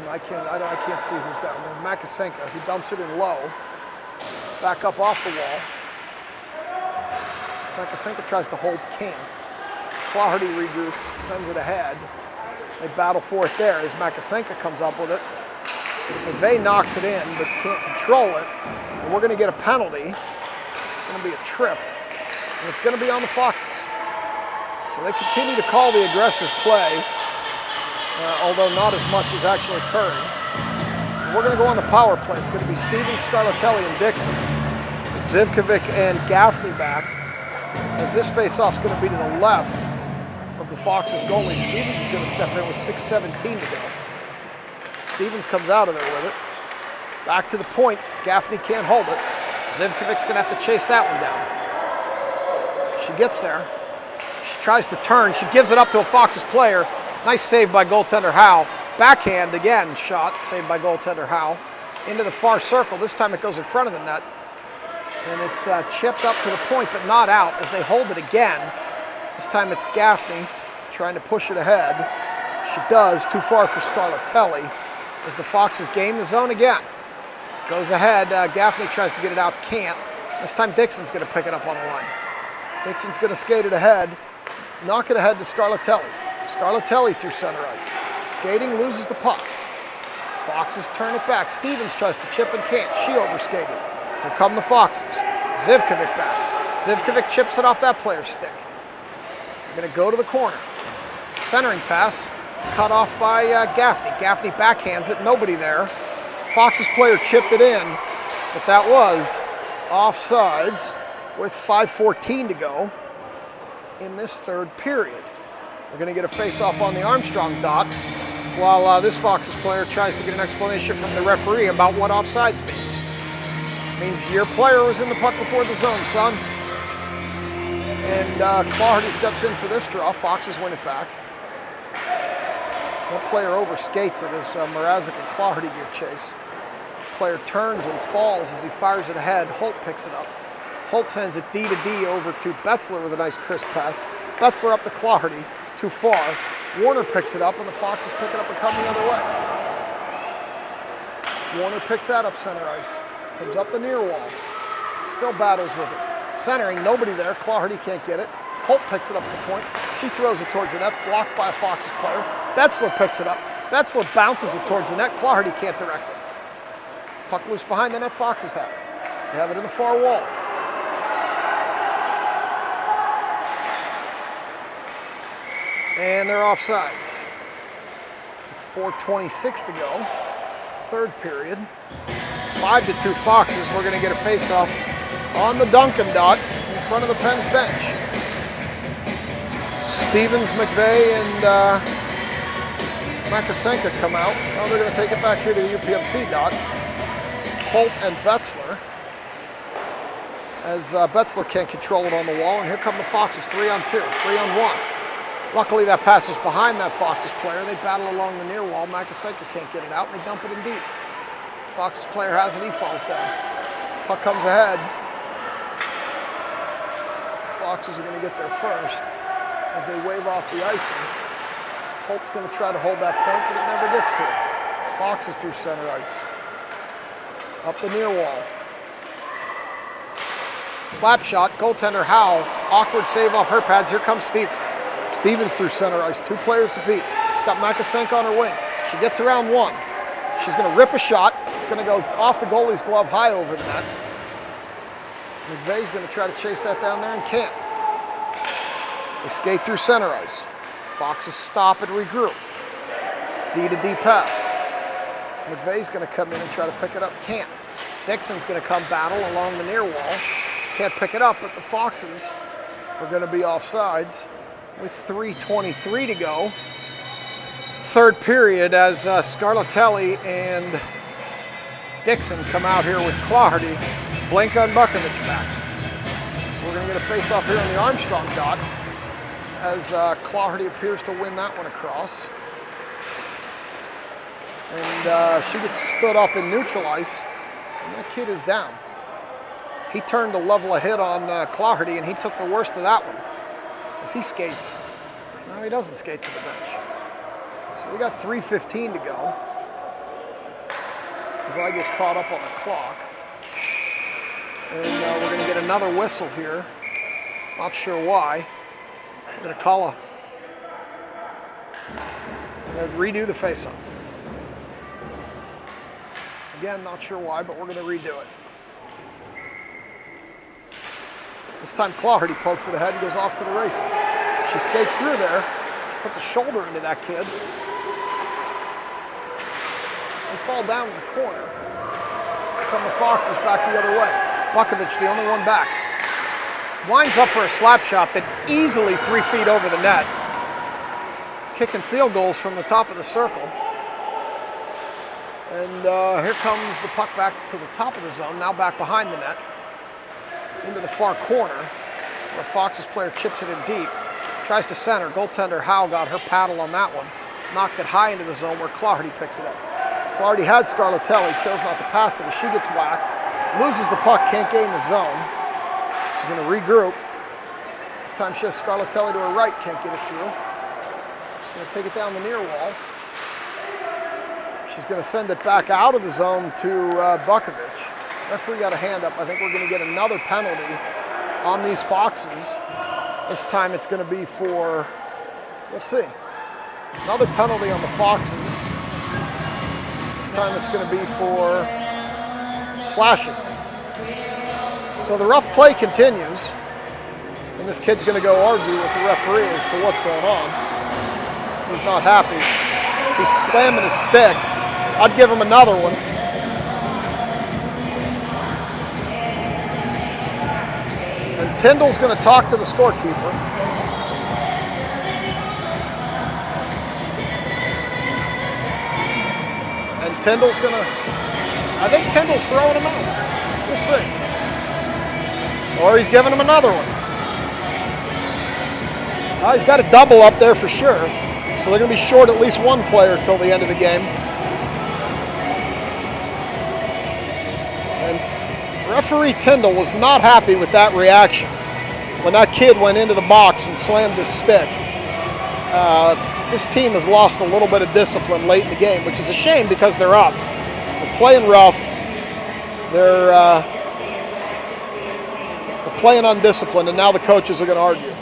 I can't see who's down there. Makasenka, who dumps it in low. Back up off the wall. Makasenka tries to hold, can't. Claherty regroups, sends it ahead. They battle for it there as Makasenka comes up with it. McVeigh knocks it in, but can't control it. And we're going to get a penalty. It's going to be a trip. And it's going to be on the Foxes. So they continue to call the aggressive play. Although not as much is actually occurring. And we're going to go on the power play. It's going to be Stevens, Scarlatelli, and Dixon. Zivkovic and Gaffney back. As this face-off is going to be to the left of the Foxes goalie. Stevens is going to step in with 6:17 to go. Stevens comes out of there with it. Back to the point. Gaffney can't hold it. Zivkovic's going to have to chase that one down. She gets there. She tries to turn. She gives it up to a Foxes player. Nice save by goaltender Howe. Backhand again, shot, saved by goaltender Howe. Into the far circle. This time it goes in front of the net. And it's chipped up to the point, but not out as they hold it again. This time it's Gaffney trying to push it ahead. She does, too far for Scarlatelli as the Foxes gain the zone again. Goes ahead, Gaffney tries to get it out, can't. This time Dixon's going to pick it up on the line. Dixon's going to skate it ahead, knock it ahead to Scarlatelli. Scarlatelli through center ice. Skating, loses the puck. Foxes turn it back. Stevens tries to chip and can't. She overskated. Here come the Foxes. Zivkovic back. Zivkovic chips it off that player's stick. They're going to go to the corner. Centering pass, cut off by Gaffney. Gaffney backhands it, nobody there. Fox's player chipped it in, but that was offsides with 5:14 to go in this third period. We're going to get a face-off on the Armstrong dot while this Fox's player tries to get an explanation from the referee about what offsides means. It means your player was in the puck before the zone, son. And Clardy steps in for this draw. Foxes win it back. That player overskates it as Mrazek and Clardy give chase. Player turns and falls as he fires it ahead. Holt picks it up. Holt sends it D to D over to Betzler with a nice crisp pass. Betzler up to Clardy, too far. Warner picks it up and the Foxes pick it up and come the other way. Warner picks that up center ice. Comes up the near wall. Still battles with it. Centering, nobody there. Clardy can't get it. Holt picks it up at the point. She throws it towards the net, blocked by a Foxes player. Betzler picks it up. Betzler bounces it towards the net. Clardy can't direct it. Puck loose behind the net. Foxes have it. They have it in the far wall. And they're offsides. 4:26 to go. Third period. 5-2 Foxes. We're going to get a face-off on the Duncan dot in front of the Pens bench. Stevens, McVeigh, and Makasenka come out. Now they're going to take it back here to the UPMC dot. Holt and Betzler. As Betzler can't control it on the wall, and here come the Foxes, 3-on-2, 3-on-1. Luckily that pass was behind that Foxes player. They battle along the near wall. Makasenka can't get it out, and they dump it in deep. Foxes player has it, he falls down. Puck comes ahead. Foxes are going to get there first as they wave off the icing. Holt's going to try to hold that point, but it never gets to it. Foxes through center ice. Up the near wall. Slap shot, goaltender Howe. Awkward save off her pads. Here comes Stevens. Stevens through center ice. 2 players to beat. She's got Makasenka on her wing. She gets around 1. She's going to rip a shot. It's going to go off the goalie's glove high over the net. McVeigh's going to try to chase that down there and can't. They skate through center ice. Foxes stop and regroup. D to D pass. McVeigh's going to come in and try to pick it up. Can't. Dixon's going to come battle along the near wall. Can't pick it up, but the Foxes are going to be offsides with 3:23 to go. Third period as Scarlatelli and Dixon come out here with Clardy, Blanca and Bukovic back. So we're going to get a face-off here on the Armstrong dot as Clardy appears to win that one across. And she gets stood up in neutral ice, and that kid is down. He turned to level a hit on Clardy, and he took the worst of that one as he skates. No, he doesn't skate to the bench. So we got 3:15 to go as I get caught up on the clock. And we're going to get another whistle here. Not sure why. We're going to call redo the faceoff. Again, not sure why, but we're going to redo it. This time Clardy pokes it ahead and goes off to the races. She skates through there. She puts a shoulder into that kid. They fall down in the corner. Come the Foxes back the other way. Bukovic, the only one back. Winds up for a slap shot that easily 3 feet over the net. Kicking field goals from the top of the circle. And here comes the puck back to the top of the zone, now back behind the net. Into the far corner, where Fox's player chips it in deep. Tries to center. Goaltender Howe got her paddle on that one. Knocked it high into the zone where Clardy picks it up. Clardy had Scarlatelli, chose not to pass it as she gets whacked. Loses the puck, can't gain the zone. She's going to regroup. This time she has Scarlatelli to her right, can't get it through. She's going to take it down the near wall. She's going to send it back out of the zone to Bukovic. Referee got a hand up. I think we're going to get another penalty on these Foxes. This time it's going to be for, we'll see. Another penalty on the Foxes. This time it's going to be for slashing. So the rough play continues. And this kid's going to go argue with the referee as to what's going on. He's not happy. He's slamming his stick. I'd give him another one. And Tyndall's going to talk to the scorekeeper. And Tyndall's going to, I think Tyndall's throwing him out. We'll see. Or he's giving him another one. He's got a double up there for sure. So they're going to be short at least one player till the end of the game. And referee Tyndall was not happy with that reaction when that kid went into the box and slammed his stick. This team has lost a little bit of discipline late in the game, which is a shame because they're up. They're playing rough. They're playing undisciplined, and now the coaches are going to argue.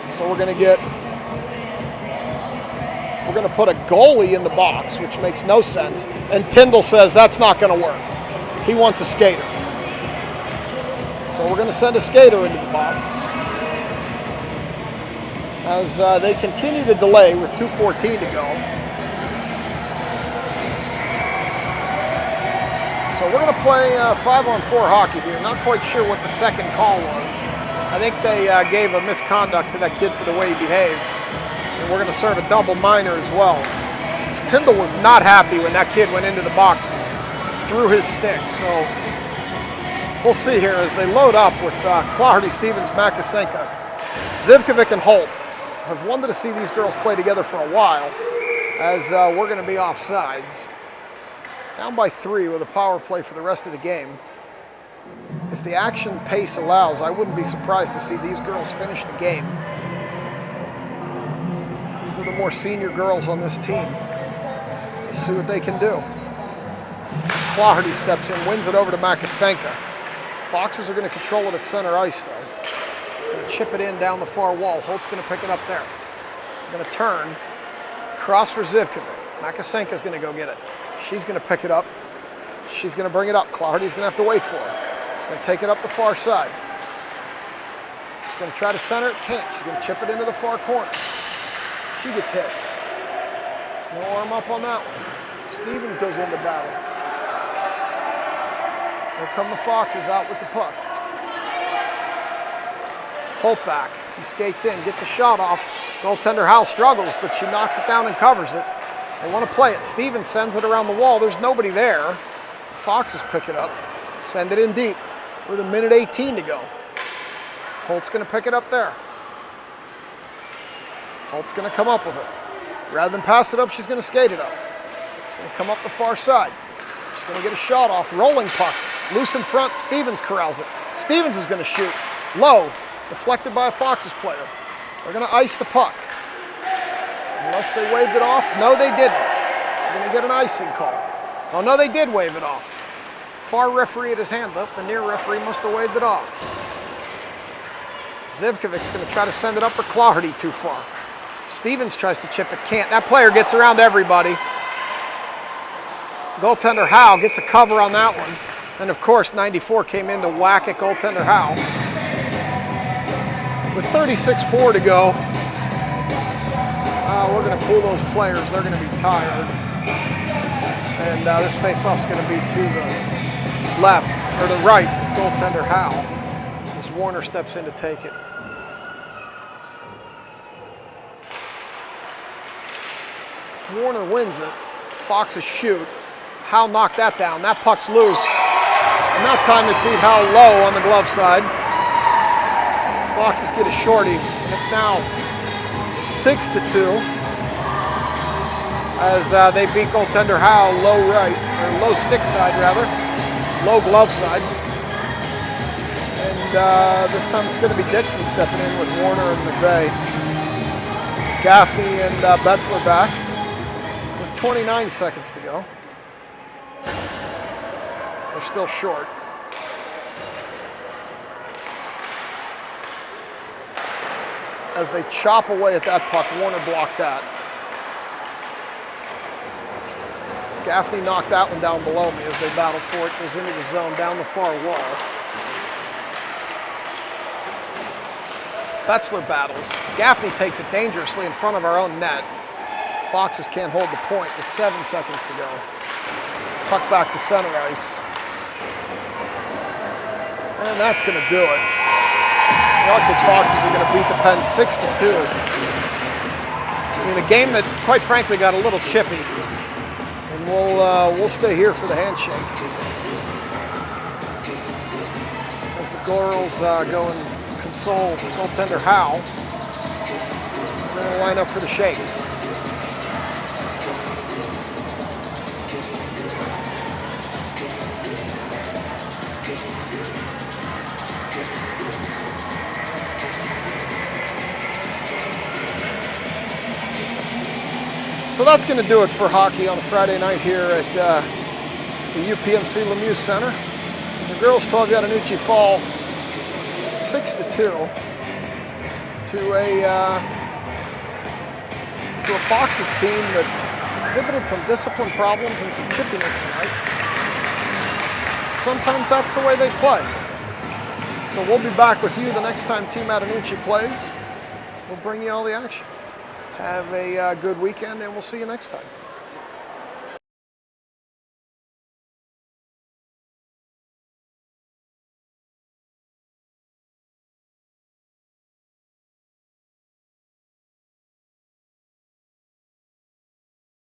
So we're going to put a goalie in the box, which makes no sense. And Tyndall says that's not going to work. He wants a skater. So we're going to send a skater into the box. As they continue to delay with 2:14 to go. So we're going to play 5-on-4 hockey here. Not quite sure what the second call was. I think they gave a misconduct to that kid for the way he behaved. And we're going to serve a double minor as well. Tyndall was not happy when that kid went into the box and threw his stick. So we'll see here as they load up with Clardy, Stevens, Makasenka. Zivkovic and Holt have wanted to see these girls play together for a while, as we're going to be offsides. Down by 3 with a power play for the rest of the game. If the action pace allows, I wouldn't be surprised to see these girls finish the game. These are the more senior girls on this team. Let's see what they can do. Clardy steps in, wins it over to Makasenka. Foxes are going to control it at center ice, though. Going to chip it in down the far wall. Holt's going to pick it up there. Going to turn. Cross for Zivkovic. Makasenka's going to go get it. She's going to pick it up. She's going to bring it up. Clardy's going to have to wait for her. She's going to take it up the far side. She's going to try to center it. Can't. She's going to chip it into the far corner. She gets hit. No arm up on that one. Stevens goes into battle. Here come the Foxes out with the puck. Holt back. He skates in, gets a shot off. Goaltender Howell struggles, but she knocks it down and covers it. They want to play it. Stevens sends it around the wall. There's nobody there. The Foxes pick it up, send it in deep with 1:18 to go. Holt's going to pick it up there. Holt's going to come up with it. Rather than pass it up, she's going to skate it up. She's going to come up the far side. She's going to get a shot off. Rolling puck. Loose in front. Stevens corrals it. Stevens is going to shoot. Low. Deflected by a Foxes player. They're going to ice the puck. Unless they waved it off. No, they didn't. They're going to get an icing call. Oh, no, they did wave it off. Far referee had his hand up. The near referee must have waved it off. Zivkovic's going to try to send it up for Clardy too far. Stevens tries to chip it. Can't. That player gets around everybody. Goaltender Howe gets a cover on that one. And, of course, 94 came in to whack at goaltender Howe. With 36-4 to go, we're going to pull those players. They're going to be tired. And this face-off's going to be to the left, or the right, goaltender Howe. As Warner steps in to take it. Warner wins it. Foxes shoot. Howe knocked that down. That puck's loose. And that time it beat Howe low on the glove side. Foxes get a shorty. It's now 6-2 as they beat goaltender Howe low right, or low stick side rather, low glove side. And this time it's going to be Dixon stepping in with Warner and McVeigh. Gaffney and Betzler back with 29 seconds to go. They're still short. As they chop away at that puck, Warner blocked that. Gaffney knocked that one down below me as they battle for it. Goes into the zone, down the far wall. Betzler battles. Gaffney takes it dangerously in front of our own net. Foxes can't hold the point with 7 seconds to go. Puck back to center ice. And that's going to do it. The Arctic Foxes are going to beat the Pen 6-2. In a game that, quite frankly, got a little chippy. And we'll stay here for the handshake. As the girls go and console goaltender Howe. We're going to line up for the shake. So that's going to do it for hockey on a Friday night here at the UPMC Lemieux Center. The girls 12 Attanucci fall 6-2 to a Foxes team that exhibited some discipline problems and some chippiness tonight. Sometimes that's the way they play. So we'll be back with you the next time Team Attanucci plays. We'll bring you all the action. Have a good weekend, and we'll see you next time.